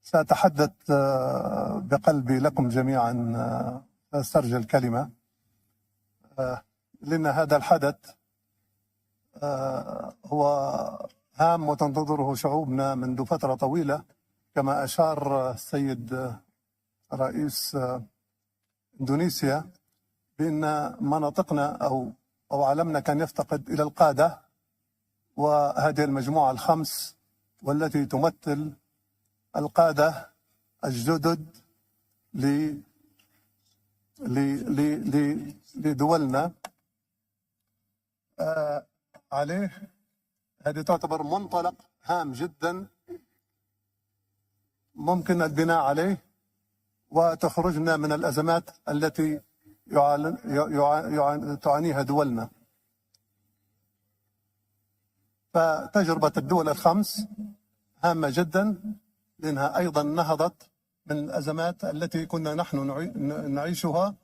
سأتحدث بقلبي لكم جميعا. سأسترجع الكلمة لأن هذا الحدث هو هام وتنتظره شعوبنا منذ فترة طويلة، كما أشار السيد رئيس إندونيسيا بأن مناطقنا أو عالمنا كان يفتقد إلى القادة، وهذه المجموعة الخمس والتي تمثل القادة الجدد لدولنا عليه. هذه تعتبر منطلق هام جدا ممكن البناء عليه وتخرجنا من الأزمات التي تعانيها دولنا. فتجربة الدول الخمس هامة جدا، لأنها أيضا نهضت من الأزمات التي كنا نحن نعيشها.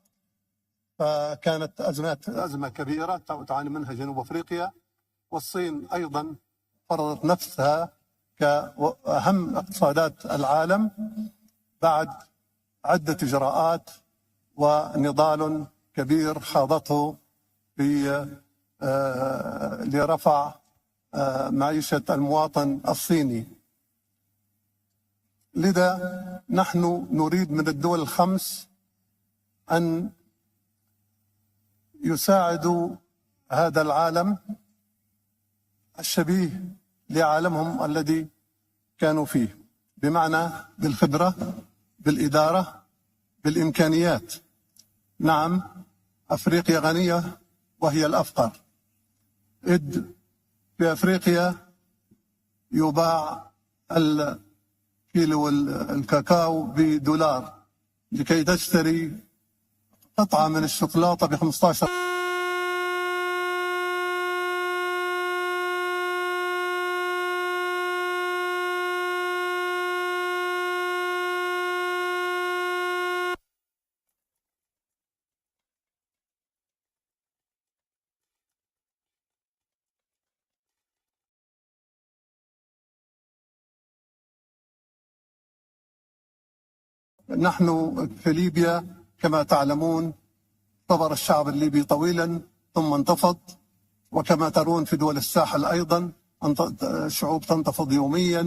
فكانت أزمة كبيرة تعاني منها جنوب أفريقيا، والصين أيضا فرضت نفسها كأهم اقتصادات العالم بعد عدة إجراءات ونضال كبير خاضته لرفع معيشة المواطن الصيني. لذا نحن نريد من الدول الخمس أن يساعدوا هذا العالم الشبيه لعالمهم الذي كانوا فيه، بمعنى بالخبرة، بالإدارة، بالإمكانيات. نعم، أفريقيا غنية وهي الأفقر، إذ في أفريقيا يباع الكيلو الكاكاو بدولار لكي تشتري قطعة من الشوكولاتة ب15. نحن في ليبيا كما تعلمون صبر الشعب الليبي طويلا ثم انتفض، وكما ترون في دول الساحل أيضا الشعوب تنتفض يوميا،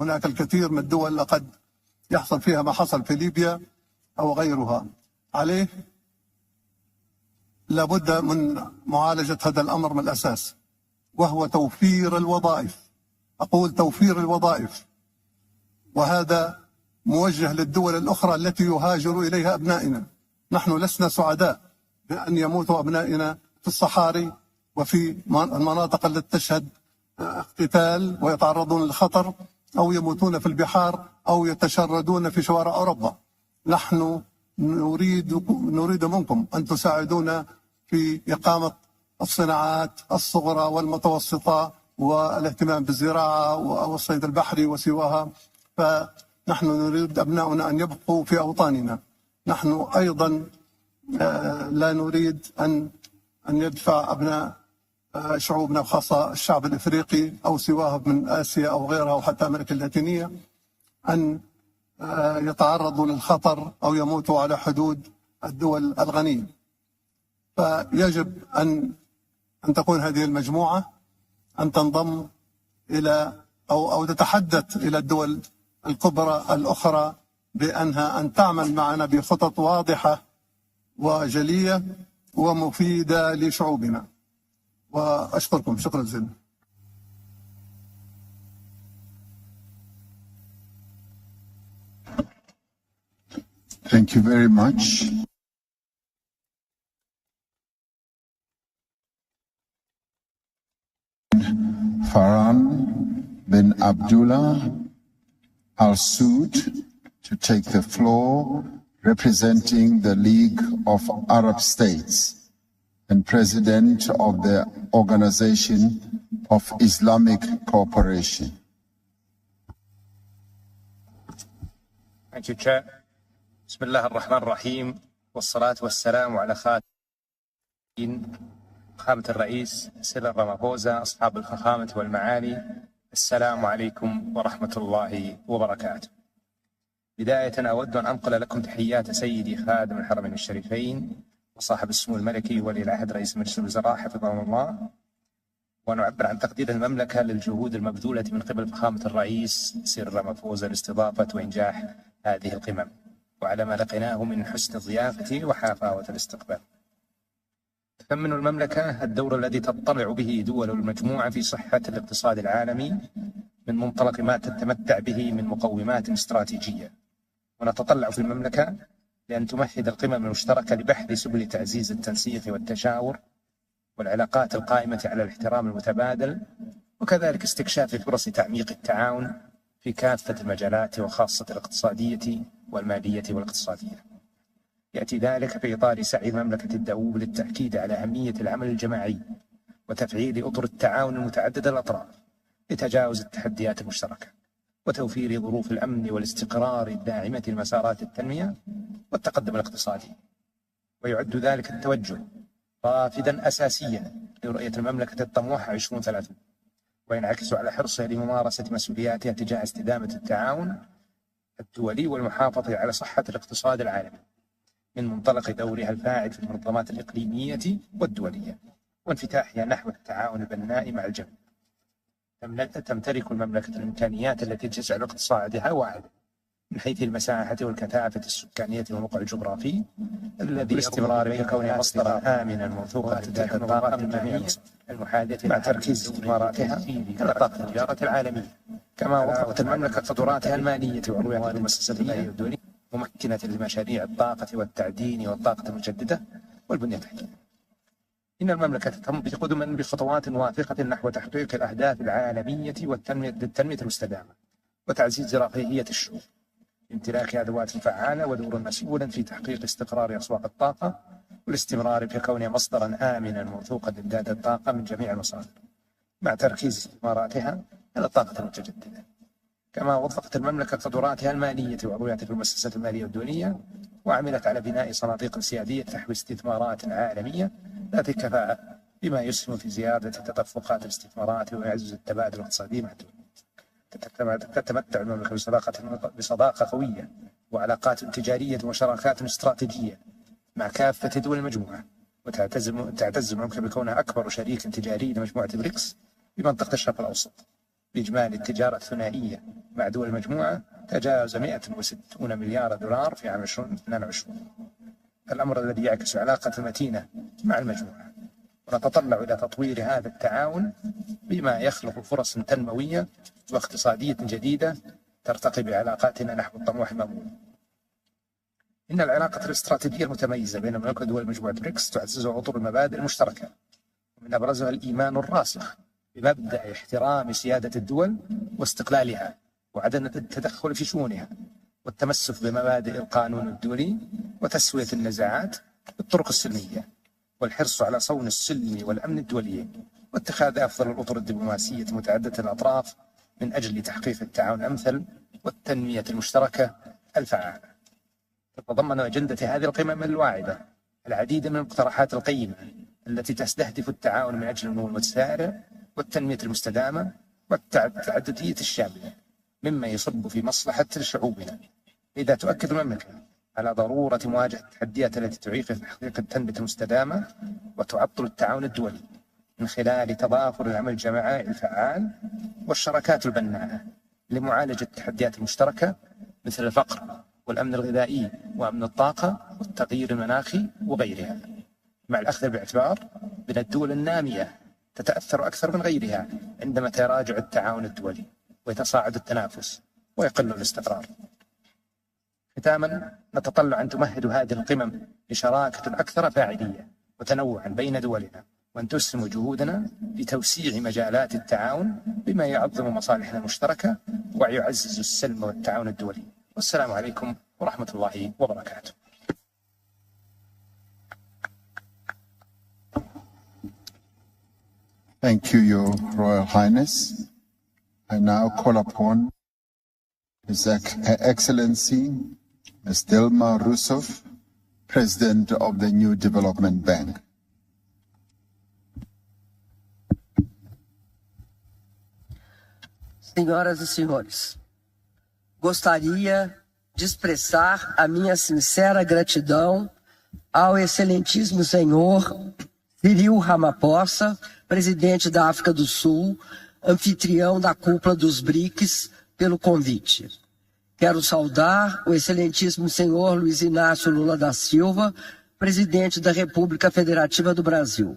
وهناك الكثير من الدول لقد يحصل فيها ما حصل في ليبيا أو غيرها. عليه لابد من معالجة هذا الأمر من الأساس، وهو توفير الوظائف. أقول توفير الوظائف، وهذا موجه للدول الأخرى التي يهاجر إليها أبنائنا. نحن لسنا سعداء بأن يموتوا أبنائنا في الصحاري وفي المناطق التي تشهد اقتتال ويتعرضون للخطر، أو يموتون في البحار، أو يتشردون في شوارع أوروبا. نحن نريد منكم أن تساعدونا في إقامة الصناعات الصغرى والمتوسطة والاهتمام بالزراعة والصيد البحري وسواها. فنحن نريد أبناؤنا أن يبقوا في أوطاننا. نحن أيضا لا نريد أن يدفع أبناء شعوبنا، وخاصة الشعب الإفريقي أو سواه من آسيا أو غيرها أو حتى أمريكا اللاتينية، أن يتعرضوا للخطر أو يموتوا على حدود الدول الغنية. فيجب أن تكون هذه المجموعة أن تنضم إلى أو تتحدث إلى الدول الكبرى الأخرى بأنها أن تعمل معنا بخطط واضحة وجلية ومفيدة لشعوبنا. وأشكركم شكرا جزيلا. Thank you very much. Farhan bin Abdullah Al Saud to take the floor, representing the League of Arab States and President of the Organization of Islamic Cooperation. Thank you, Chair. Bismillah ar-Rahman ar-Rahim. والصلاة والسلام على خاتم فخامة الرئيس سيريل رامافوزا. أصحاب الفخامة والمعالي، السلام عليكم ورحمة الله وبركاته. بداية أود أن أنقل لكم تحيات سيدي خادم الحرمين الشريفين وصاحب السمو الملكي ولي العهد رئيس مجلس الوزراء حفظه الله، ونعبر عن تقدير المملكة للجهود المبذولة من قبل فخامة الرئيس سيريل رامافوزا لاستضافة وإنجاح هذه القمم، وعلى ما لقيناه من حسن الضيافة وحفاوة الاستقبال. تثمن المملكة الدور الذي تطلع به دول المجموعة في صحة الاقتصاد العالمي من منطلق ما تتمتع به من مقومات استراتيجية، ونتطلع في المملكة لأن تمهد القمم المشتركة لبحث سبل تعزيز التنسيق والتشاور والعلاقات القائمة على الاحترام المتبادل، وكذلك استكشاف فرص تعميق التعاون في كافة المجالات وخاصة الاقتصادية والمالية والاقتصادية. يأتي ذلك في إطار سعي مملكة الدؤوب للتأكيد على أهمية العمل الجماعي وتفعيل أطر التعاون المتعدد الأطراف لتجاوز التحديات المشتركة وتوفير ظروف الأمن والاستقرار الداعمة لمسارات التنمية والتقدم الاقتصادي. ويعد ذلك التوجه رافدا أساسيا لرؤية المملكة الطموحة 2030، وينعكس على حرصها لممارسة مسؤولياتها تجاه استدامة التعاون الدولي والمحافظة على صحة الاقتصاد العالمي من منطلق دورها الفاعل في المنظمات الإقليمية والدولية وانفتاحها نحو التعاون البناء مع الجميع. تمتلك المملكة الإمكانيات التي تجعل اقتصادها واعدا من حيث المساحة والكثافة السكانية والموقع الجغرافي الذي باستمرار كونه مصدرا آمنا موثوقا لتحمل الطاقة من جميع المحاذية مع تركيز استثماراتها على طاقة التجارة العالمية. كما وفرت المملكة قدراتها المالية وعروضها المؤسسات المالية الدولية ممكنة لمشاريع الطاقة والتعدين والطاقة المجددة والبنية التحتية. إن المملكة تمضي قدما بخطوات واثقة نحو تحقيق الأهداف العالمية للتنمية المستدامة وتعزيز رفاهية الشعوب، امتلاك أدوات فعالة ودور مسؤولا في تحقيق استقرار أسواق الطاقة والاستمرار في كونها مصدرا آمنا موثوقا لإمداد الطاقة من جميع المصادر مع تركيز استثماراتها على الطاقة المتجددة. كما وظفت المملكة قدراتها المالية وعروضها في المؤسسات المالية الدولية وعملت على بناء صناديق سيادية تحوي استثمارات عالمية ذات كفاءة بما يسهم في زيادة تدفقات الاستثمارات ويعزز التبادل الاقتصادي مع الدول. تتمتع المملكة بصداقة قوية وعلاقات تجارية وشراكات استراتيجية مع كافة دول المجموعة، وتعتز المملكة بكونها أكبر شريك تجاري لمجموعة بريكس بمنطقة الشرق الأوسط، بإجمالي التجارة الثنائية مع دول المجموعة تجاوز 160 مليار دولار في عام 2022، الأمر الذي يعكس علاقة متينة مع المجموعة. ونتطلع إلى تطوير هذا التعاون بما يخلق فرص تنموية واقتصادية جديدة ترتقي بعلاقاتنا نحو الطموح المأمول. إن العلاقة الاستراتيجية المتميزة بين المملكة ودول مجموعة بريكس تعززها أطر المبادئ المشتركة، ومن أبرزها الإيمان الراسخ بمبدأ احترام سيادة الدول واستقلالها وعدم التدخل في شؤونها، والتمسك بمبادئ القانون الدولي وتسوية النزاعات بالطرق السلمية، والحرص على صون السلم والأمن الدولي، واتخاذ أفضل الأطر الدبلوماسية متعددة الأطراف من أجل تحقيق التعاون الأمثل والتنمية المشتركة الفعالة. تتضمن أجندة هذه القمم الواعدة العديد من المقترحات القيمة التي تستهدف التعاون من أجل النمو المتسارع والتنمية المستدامة والتعددية الشاملة، مما يصب في مصلحة شعوبنا. لذا تؤكد المملكة على ضرورة مواجهة التحديات التي تعيق تحقيق التنمية المستدامة وتعطل التعاون الدولي من خلال تضافر العمل الجماعي الفعال والشراكات البناءة لمعالجة التحديات المشتركة مثل الفقر والأمن الغذائي وأمن الطاقة والتغيير المناخي وغيرها، مع الأخذ باعتبار بأن الدول النامية تتأثر أكثر من غيرها عندما يتراجع التعاون الدولي ويتصاعد التنافس ويقل الاستقرار. ختاما، نتطلع أن تمهد هذه القمم لشراكة أكثر فاعلية وتنوعا بين دولنا، وأن تسهم جهودنا في توسيع مجالات التعاون بما يعظم مصالحنا المشتركة ويعزز السلم والتعاون الدولي. والسلام عليكم ورحمة الله وبركاته. Thank you, Your Royal Highness. I now call upon His Excellency Ms. Dilma Rousseff, President of the New Development Bank. Senhoras e senhores, gostaria de expressar a minha sincera gratidão ao excelentíssimo senhor Cyril Ramaphosa, presidente da África do Sul, anfitrião da cúpula dos BRICS, pelo convite. Quero saudar o excelentíssimo senhor Luiz Inácio Lula da Silva, presidente da República Federativa do Brasil.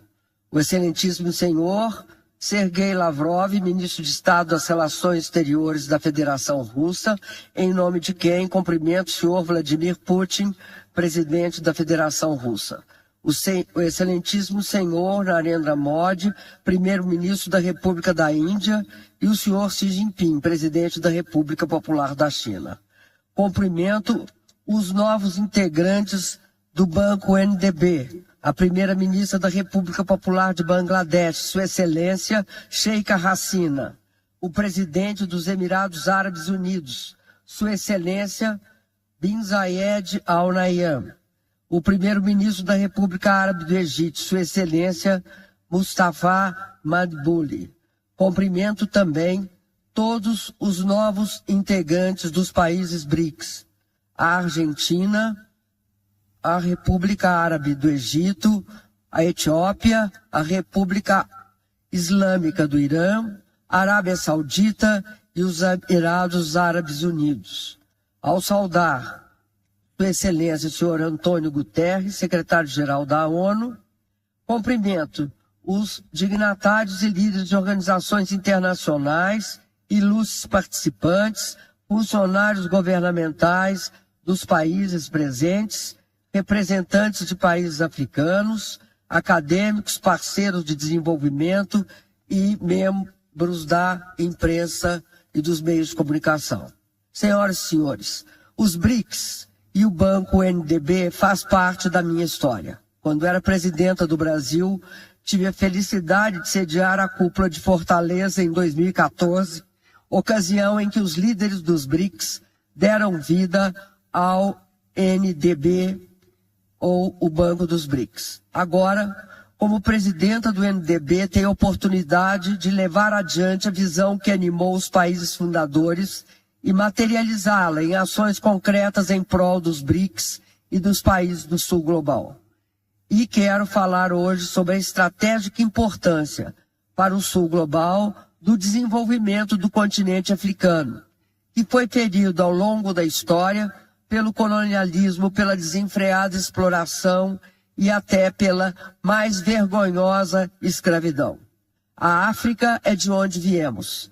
O excelentíssimo senhor Sergei Lavrov, ministro de Estado das Relações Exteriores da Federação Russa, em nome de quem cumprimento o senhor Vladimir Putin, presidente da Federação Russa. O excelentíssimo senhor Narendra Modi, primeiro-ministro da República da Índia, e o senhor Xi Jinping, presidente da República Popular da China. Cumprimento os novos integrantes do Banco NDB, a primeira-ministra da República Popular de Bangladesh, Sua Excelência Sheikh Hasina, o presidente dos Emirados Árabes Unidos, Sua Excelência Bin Zayed Al Nahyan, o primeiro-ministro da República Árabe do Egito, Sua Excelência Mustafa Madbouli. Cumprimento também todos os novos integrantes dos países BRICS, a Argentina, a República Árabe do Egito, a Etiópia, a República Islâmica do Irã, a Arábia Saudita e os Emirados Árabes Unidos. Ao saudar Sua Excelência, o senhor Antônio Guterres, secretário-geral da ONU, cumprimento os dignatários e líderes de organizações internacionais, ilustres participantes, funcionários governamentais dos países presentes, representantes de países africanos, acadêmicos, parceiros de desenvolvimento e membros da imprensa e dos meios de comunicação. Senhoras e senhores, os BRICS e o Banco NDB faz parte da minha história. Quando era presidenta do Brasil, tive a felicidade de sediar a cúpula de Fortaleza em 2014, ocasião em que os líderes dos BRICS deram vida ao NDB, ou o Banco dos BRICS. Agora, como presidenta do NDB, tenho a oportunidade de levar adiante a visão que animou os países fundadores e materializá-la em ações concretas em prol dos BRICS e dos países do Sul Global. E quero falar hoje sobre a estratégica importância para o Sul Global do desenvolvimento do continente africano, que foi ferido ao longo da história pelo colonialismo, pela desenfreada exploração e até pela mais vergonhosa escravidão. A África é de onde viemos.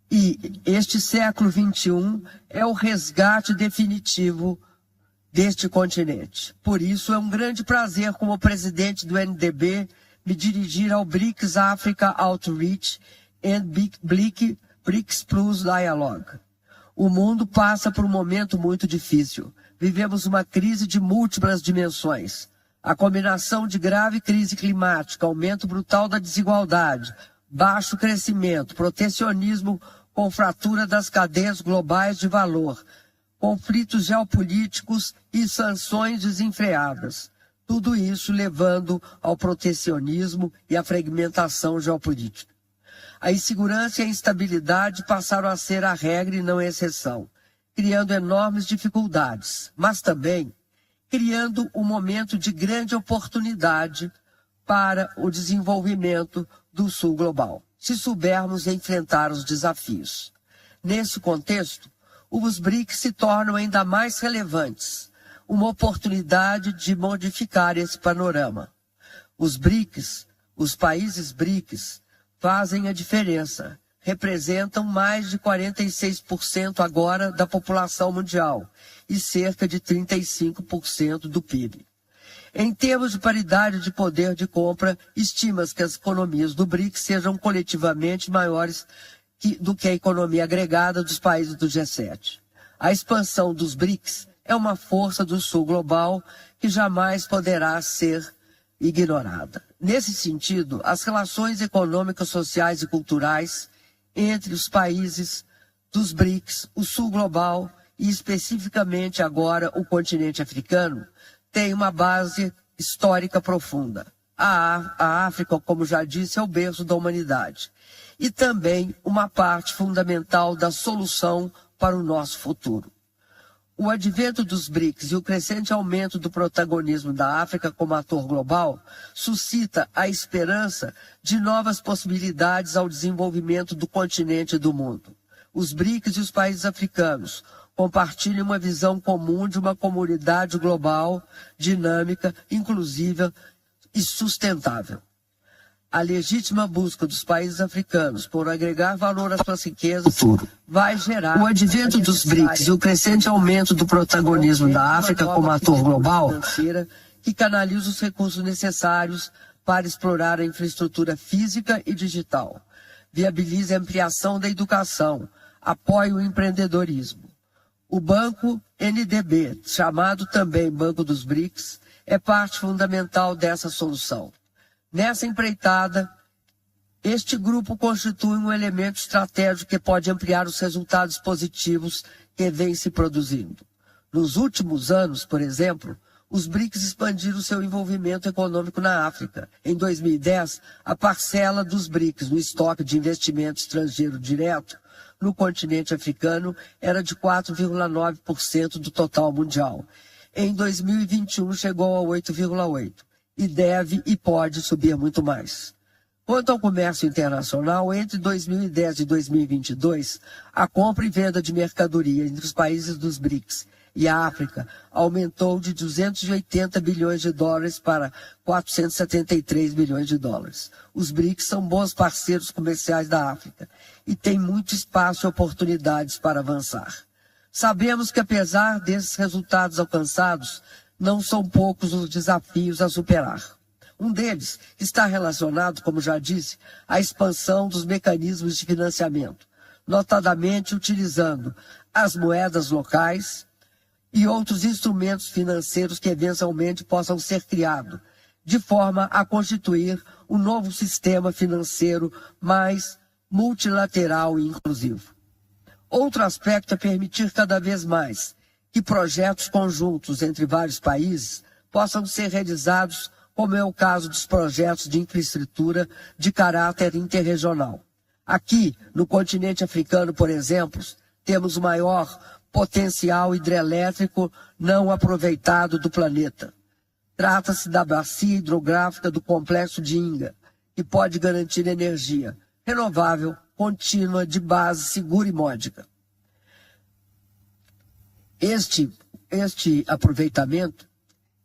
E este século XXI é o resgate definitivo deste continente. Por isso, é um grande prazer, como presidente do NDB, me dirigir ao BRICS-Africa Outreach and BRICS Plus Dialogue. O mundo passa por um momento muito difícil. Vivemos uma crise de múltiplas dimensões. A combinação de grave crise climática, aumento brutal da desigualdade, baixo crescimento, protecionismo com fratura das cadeias globais de valor, conflitos geopolíticos e sanções desenfreadas. Tudo isso levando ao protecionismo e à fragmentação geopolítica. A insegurança e a instabilidade passaram a ser a regra e não a exceção, criando enormes dificuldades, mas também criando um momento de grande oportunidade para o desenvolvimento do Sul Global, se soubermos enfrentar os desafios. Nesse contexto, os BRICS se tornam ainda mais relevantes, uma oportunidade de modificar esse panorama. Os BRICS, os países BRICS, fazem a diferença, representam mais de 46% agora da população mundial e cerca de 35% do PIB. Em termos de paridade de poder de compra, estima-se que as economias do BRICS sejam coletivamente maiores do que a economia agregada dos países do G7. A expansão dos BRICS é uma força do Sul Global que jamais poderá ser ignorada. Nesse sentido, as relações econômicas, sociais e culturais entre os países dos BRICS, o Sul Global e especificamente agora o continente africano, tem uma base histórica profunda. A África, como já disse, é o berço da humanidade. E também uma parte fundamental da solução para o nosso futuro. O advento dos BRICS e o crescente aumento do protagonismo da África como ator global suscita a esperança de novas possibilidades ao desenvolvimento do continente e do mundo. Os BRICS e os países africanos compartilham uma visão comum de uma comunidade global, dinâmica, inclusiva e sustentável. A legítima busca dos países africanos por agregar valor às suas riquezas vai gerar o advento dos BRICS e o crescente aumento do protagonismo da África como ator global que canaliza os recursos necessários para explorar a infraestrutura física e digital, viabiliza a ampliação da educação, apoia o empreendedorismo. O Banco NDB, chamado também Banco dos BRICS, é parte fundamental dessa solução. Nessa empreitada, este grupo constitui um elemento estratégico que pode ampliar os resultados positivos que vêm se produzindo. Nos últimos anos, por exemplo, os BRICS expandiram seu envolvimento econômico na África. Em 2010, a parcela dos BRICS no estoque de investimento estrangeiro direto no continente africano era de 4,9% do total mundial. Em 2021, chegou a 8,8%. E deve e pode subir muito mais. Quanto ao comércio internacional, entre 2010 e 2022, a compra e venda de mercadoria entre os países dos BRICS e a África aumentou de 280 bilhões de dólares para 473 bilhões de dólares. Os BRICS são bons parceiros comerciais da África e têm muito espaço e oportunidades para avançar. Sabemos que, apesar desses resultados alcançados, não são poucos os desafios a superar. Um deles está relacionado, como já disse, à expansão dos mecanismos de financiamento, notadamente utilizando as moedas locais e outros instrumentos financeiros que eventualmente possam ser criados, de forma a constituir um novo sistema financeiro mais multilateral e inclusivo. Outro aspecto é permitir cada vez mais que projetos conjuntos entre vários países possam ser realizados, como é o caso dos projetos de infraestrutura de caráter interregional. Aqui, no continente africano, por exemplo, temos o maior potencial hidrelétrico não aproveitado do planeta. Trata-se da bacia hidrográfica do complexo de Inga, que pode garantir energia renovável, contínua, de base segura e módica. Este aproveitamento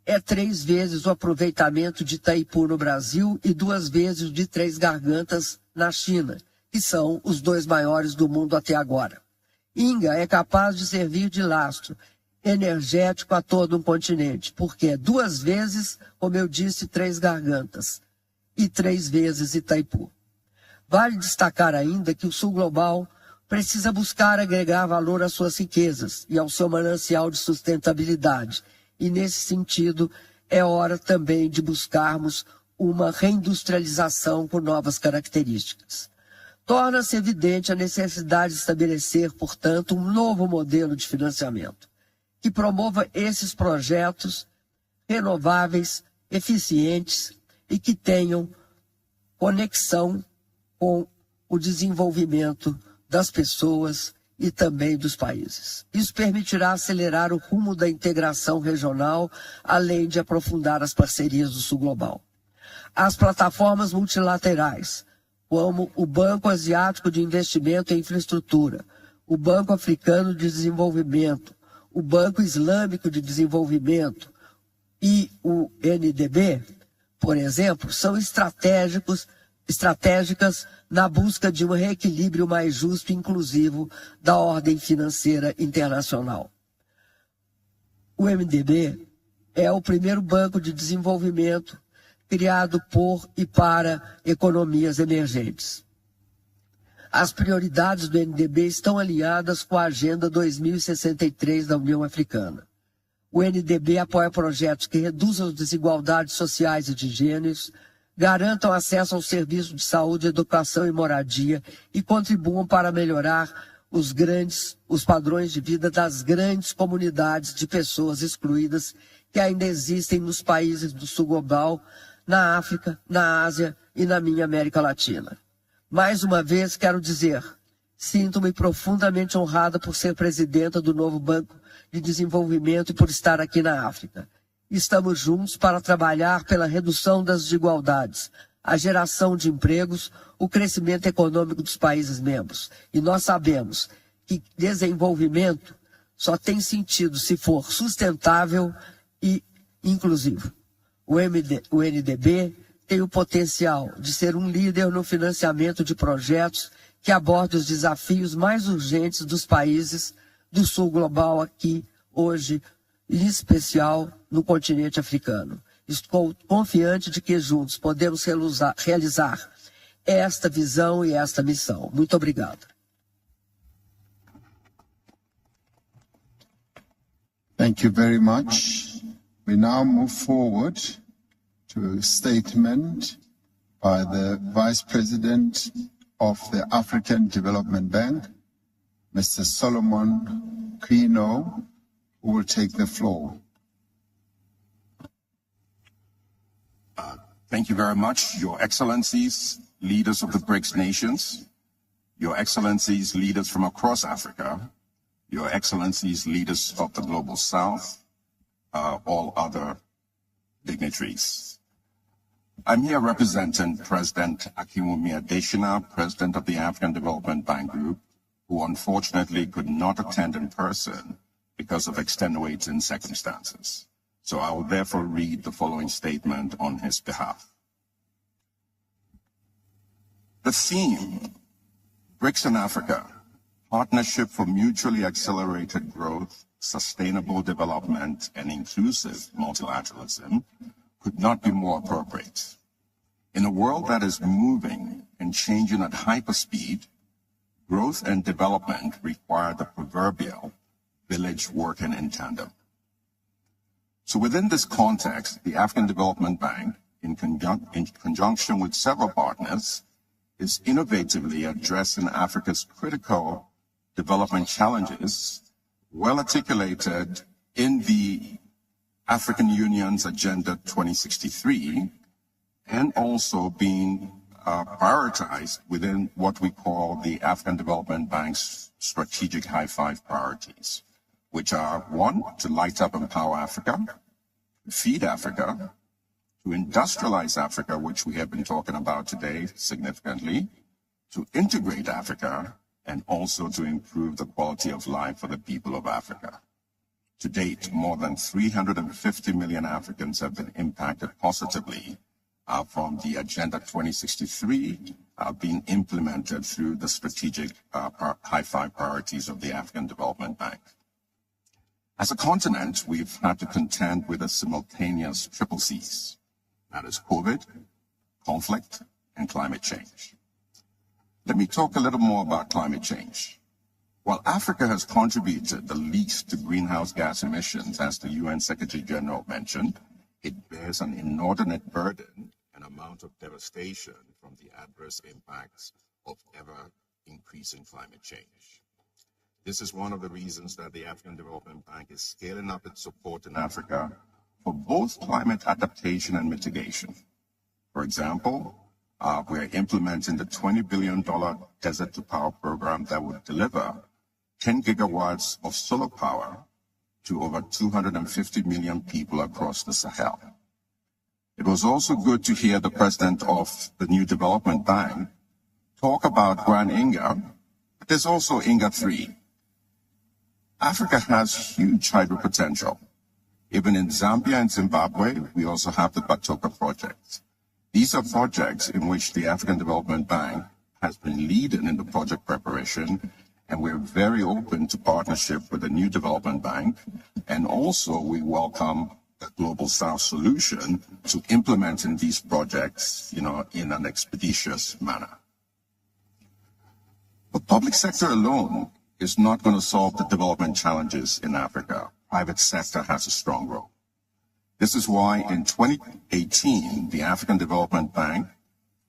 é 3 vezes o aproveitamento de Itaipu no Brasil e 2 vezes o de Três Gargantas na China, que são os 2 maiores do mundo até agora. Inga é capaz de servir de lastro energético a todo um continente, porque é 2 vezes, como eu disse, Três Gargantas e 3 vezes Itaipu. Vale destacar ainda que o Sul Global precisa buscar agregar valor às suas riquezas e ao seu manancial de sustentabilidade. E, nesse sentido, é hora também de buscarmos uma reindustrialização com novas características. Torna-se evidente a necessidade de estabelecer, portanto, um novo modelo de financiamento que promova esses projetos renováveis, eficientes e que tenham conexão com o desenvolvimento das pessoas e também dos países. Isso permitirá acelerar o rumo da integração regional, além de aprofundar as parcerias do Sul Global. As plataformas multilaterais, como o Banco Asiático de Investimento em Infraestrutura, o Banco Africano de Desenvolvimento, o Banco Islâmico de Desenvolvimento e o NDB, por exemplo, são estratégicas na busca de um reequilíbrio mais justo e inclusivo da ordem financeira internacional. O MDB é o primeiro banco de desenvolvimento criado por e para economias emergentes. As prioridades do NDB estão alinhadas com a Agenda 2063 da União Africana. O NDB apoia projetos que reduzam as desigualdades sociais e de gêneros, garantam acesso ao serviço de saúde, educação e moradia e contribuam para melhorar os padrões de vida das grandes comunidades de pessoas excluídas que ainda existem nos países do sul global, na África, na Ásia e na minha América Latina. Mais uma vez, quero dizer, sinto-me profundamente honrada por ser presidenta do novo Banco de Desenvolvimento e por estar aqui na África. Estamos juntos para trabalhar pela redução das desigualdades, a geração de empregos, o crescimento econômico dos países membros. E nós sabemos que desenvolvimento só tem sentido se for sustentável e inclusivo. O NDB tem o potencial de ser um líder no financiamento de projetos que abordam os desafios mais urgentes dos países do sul global aqui, hoje, em especial no continente africano. Estou confiante de que juntos podemos realizar esta visão e esta missão. Muito obrigado. Thank you very much. We now move forward to a statement by the Vice President of the African Development Bank, Mr. Solomon Kino, who will take the floor. Thank you very much, Your Excellencies, leaders of the BRICS nations, Your Excellencies, leaders from across Africa, Your Excellencies, leaders of the Global South, all other dignitaries. I'm here representing President Akinwumi Adesina, President of the African Development Bank Group, who unfortunately could not attend in person because of extenuating circumstances. So I will therefore read the following statement on his behalf. The theme, BRICS and Africa, Partnership for Mutually Accelerated Growth, Sustainable Development, and Inclusive Multilateralism, could not be more appropriate. In a world that is moving and changing at hyperspeed, growth and development require the proverbial village working in tandem. So within this context, the African Development Bank, in conjunction with several partners, is innovatively addressing Africa's critical development challenges, well articulated in the African Union's Agenda 2063, and also being prioritized within what we call the African Development Bank's strategic high five priorities, which are: one, to light up and empower Africa, to feed Africa, to industrialize Africa, which we have been talking about today significantly, to integrate Africa, and also to improve the quality of life for the people of Africa. To date, more than 350 million Africans have been impacted positively from the Agenda 2063 being implemented through the strategic high five priorities of the African Development Bank. As a continent, we've had to contend with a simultaneous triple C's. That is COVID, conflict, and climate change. Let me talk a little more about climate change. While Africa has contributed the least to greenhouse gas emissions, as the UN Secretary General mentioned, it bears an inordinate burden and amount of devastation from the adverse impacts of ever-increasing climate change. This is one of the reasons that the African Development Bank is scaling up its support in Africa for both climate adaptation and mitigation. For example, we're implementing the $20 billion Desert to Power program that would deliver 10 gigawatts of solar power to over 250 million people across the Sahel. It was also good to hear the president of the new development bank talk about Grand Inga, but there's also Inga 3. Africa has huge hydro potential. Even in Zambia and Zimbabwe, we also have the Batoka project. These are projects in which the African Development Bank has been leading in the project preparation, and we're very open to partnership with the new development bank. And also we welcome the Global South solution to implementing these projects, in an expeditious manner. The public sector alone is not going to solve the development challenges in Africa. Private sector has a strong role. This is why in 2018, the African Development Bank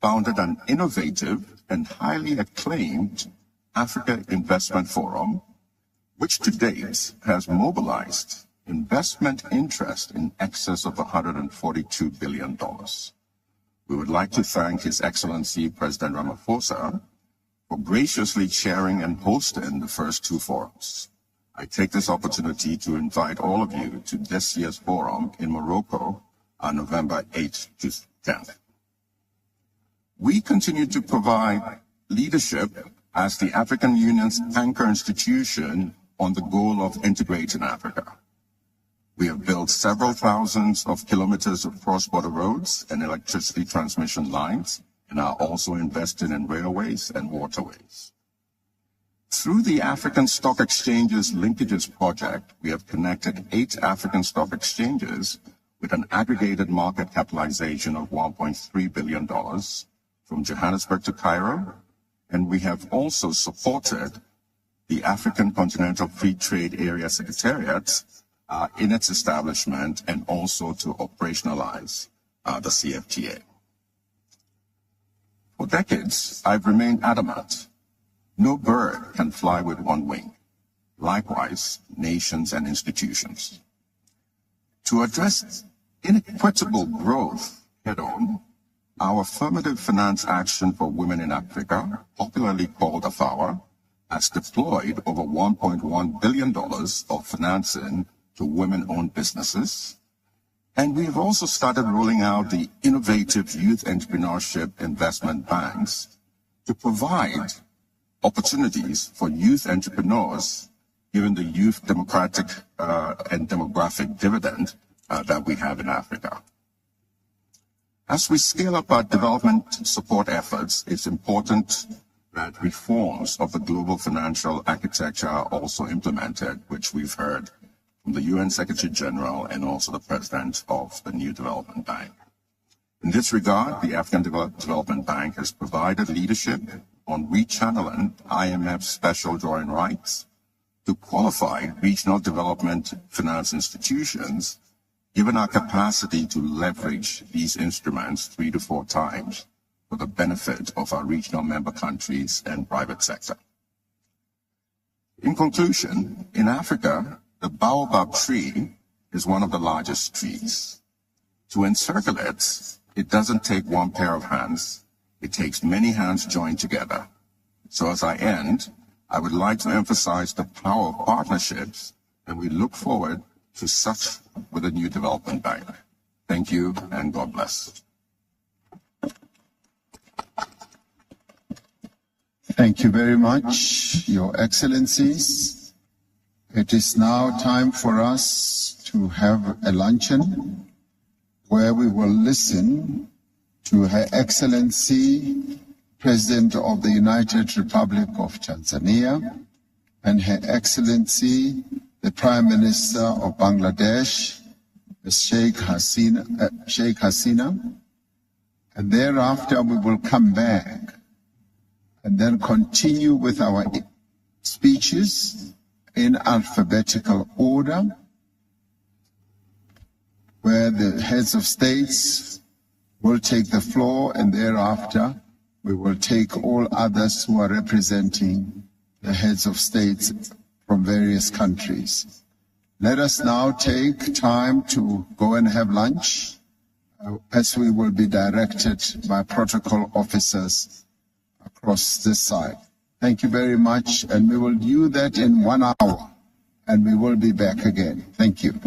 founded an innovative and highly acclaimed Africa Investment Forum, which to date has mobilized investment interest in excess of $142 billion. We would like to thank His Excellency President Ramaphosa for graciously chairing and hosting the first two forums. I take this opportunity to invite all of you to this year's forum in Morocco on November 8th to 10th. We continue to provide leadership as the African Union's anchor institution on the goal of integrating Africa. We have built several thousands of kilometers of cross-border roads and electricity transmission lines, and are also invested in railways and waterways. Through the African Stock Exchanges Linkages Project, we have connected 8 African stock exchanges with an aggregated market capitalization of $1.3 billion from Johannesburg to Cairo, and we have also supported the African Continental Free Trade Area Secretariat in its establishment and also to operationalize the CFTA. For decades, I've remained adamant. No bird can fly with one wing. Likewise, nations and institutions. To address inequitable growth head-on, our affirmative finance action for women in Africa, popularly called AFAWA, has deployed over $1.1 billion of financing to women-owned businesses. And we have also started rolling out the innovative youth entrepreneurship investment banks to provide opportunities for youth entrepreneurs, given the youth democratic and demographic dividend that we have in Africa. As we scale up our development support efforts, it's important that reforms of the global financial architecture are also implemented, which we've heard from the UN Secretary General and also the President of the New Development Bank. In this regard, the African Development Bank has provided leadership on rechanneling IMF's special drawing rights to qualify regional development finance institutions, given our capacity to leverage these instruments 3 to 4 times for the benefit of our regional member countries and private sector. In conclusion, in Africa, the baobab tree is one of the largest trees. To encircle it, it doesn't take one pair of hands. It takes many hands joined together. So as I end, I would like to emphasize the power of partnerships, and we look forward to such with the New Development Bank. Thank you, and God bless. Thank you very much, Your Excellencies. It is now time for us to have a luncheon where we will listen to Her Excellency, President of the United Republic of Tanzania, and Her Excellency, the Prime Minister of Bangladesh, Sheikh Hasina, and thereafter we will come back and then continue with our speeches in alphabetical order, where the heads of states will take the floor, and thereafter we will take all others who are representing the heads of states from various countries. Let us now take time to go and have lunch, as we will be directed by protocol officers across this side. Thank you very much, and we will do that in 1 hour, and we will be back again. Thank you.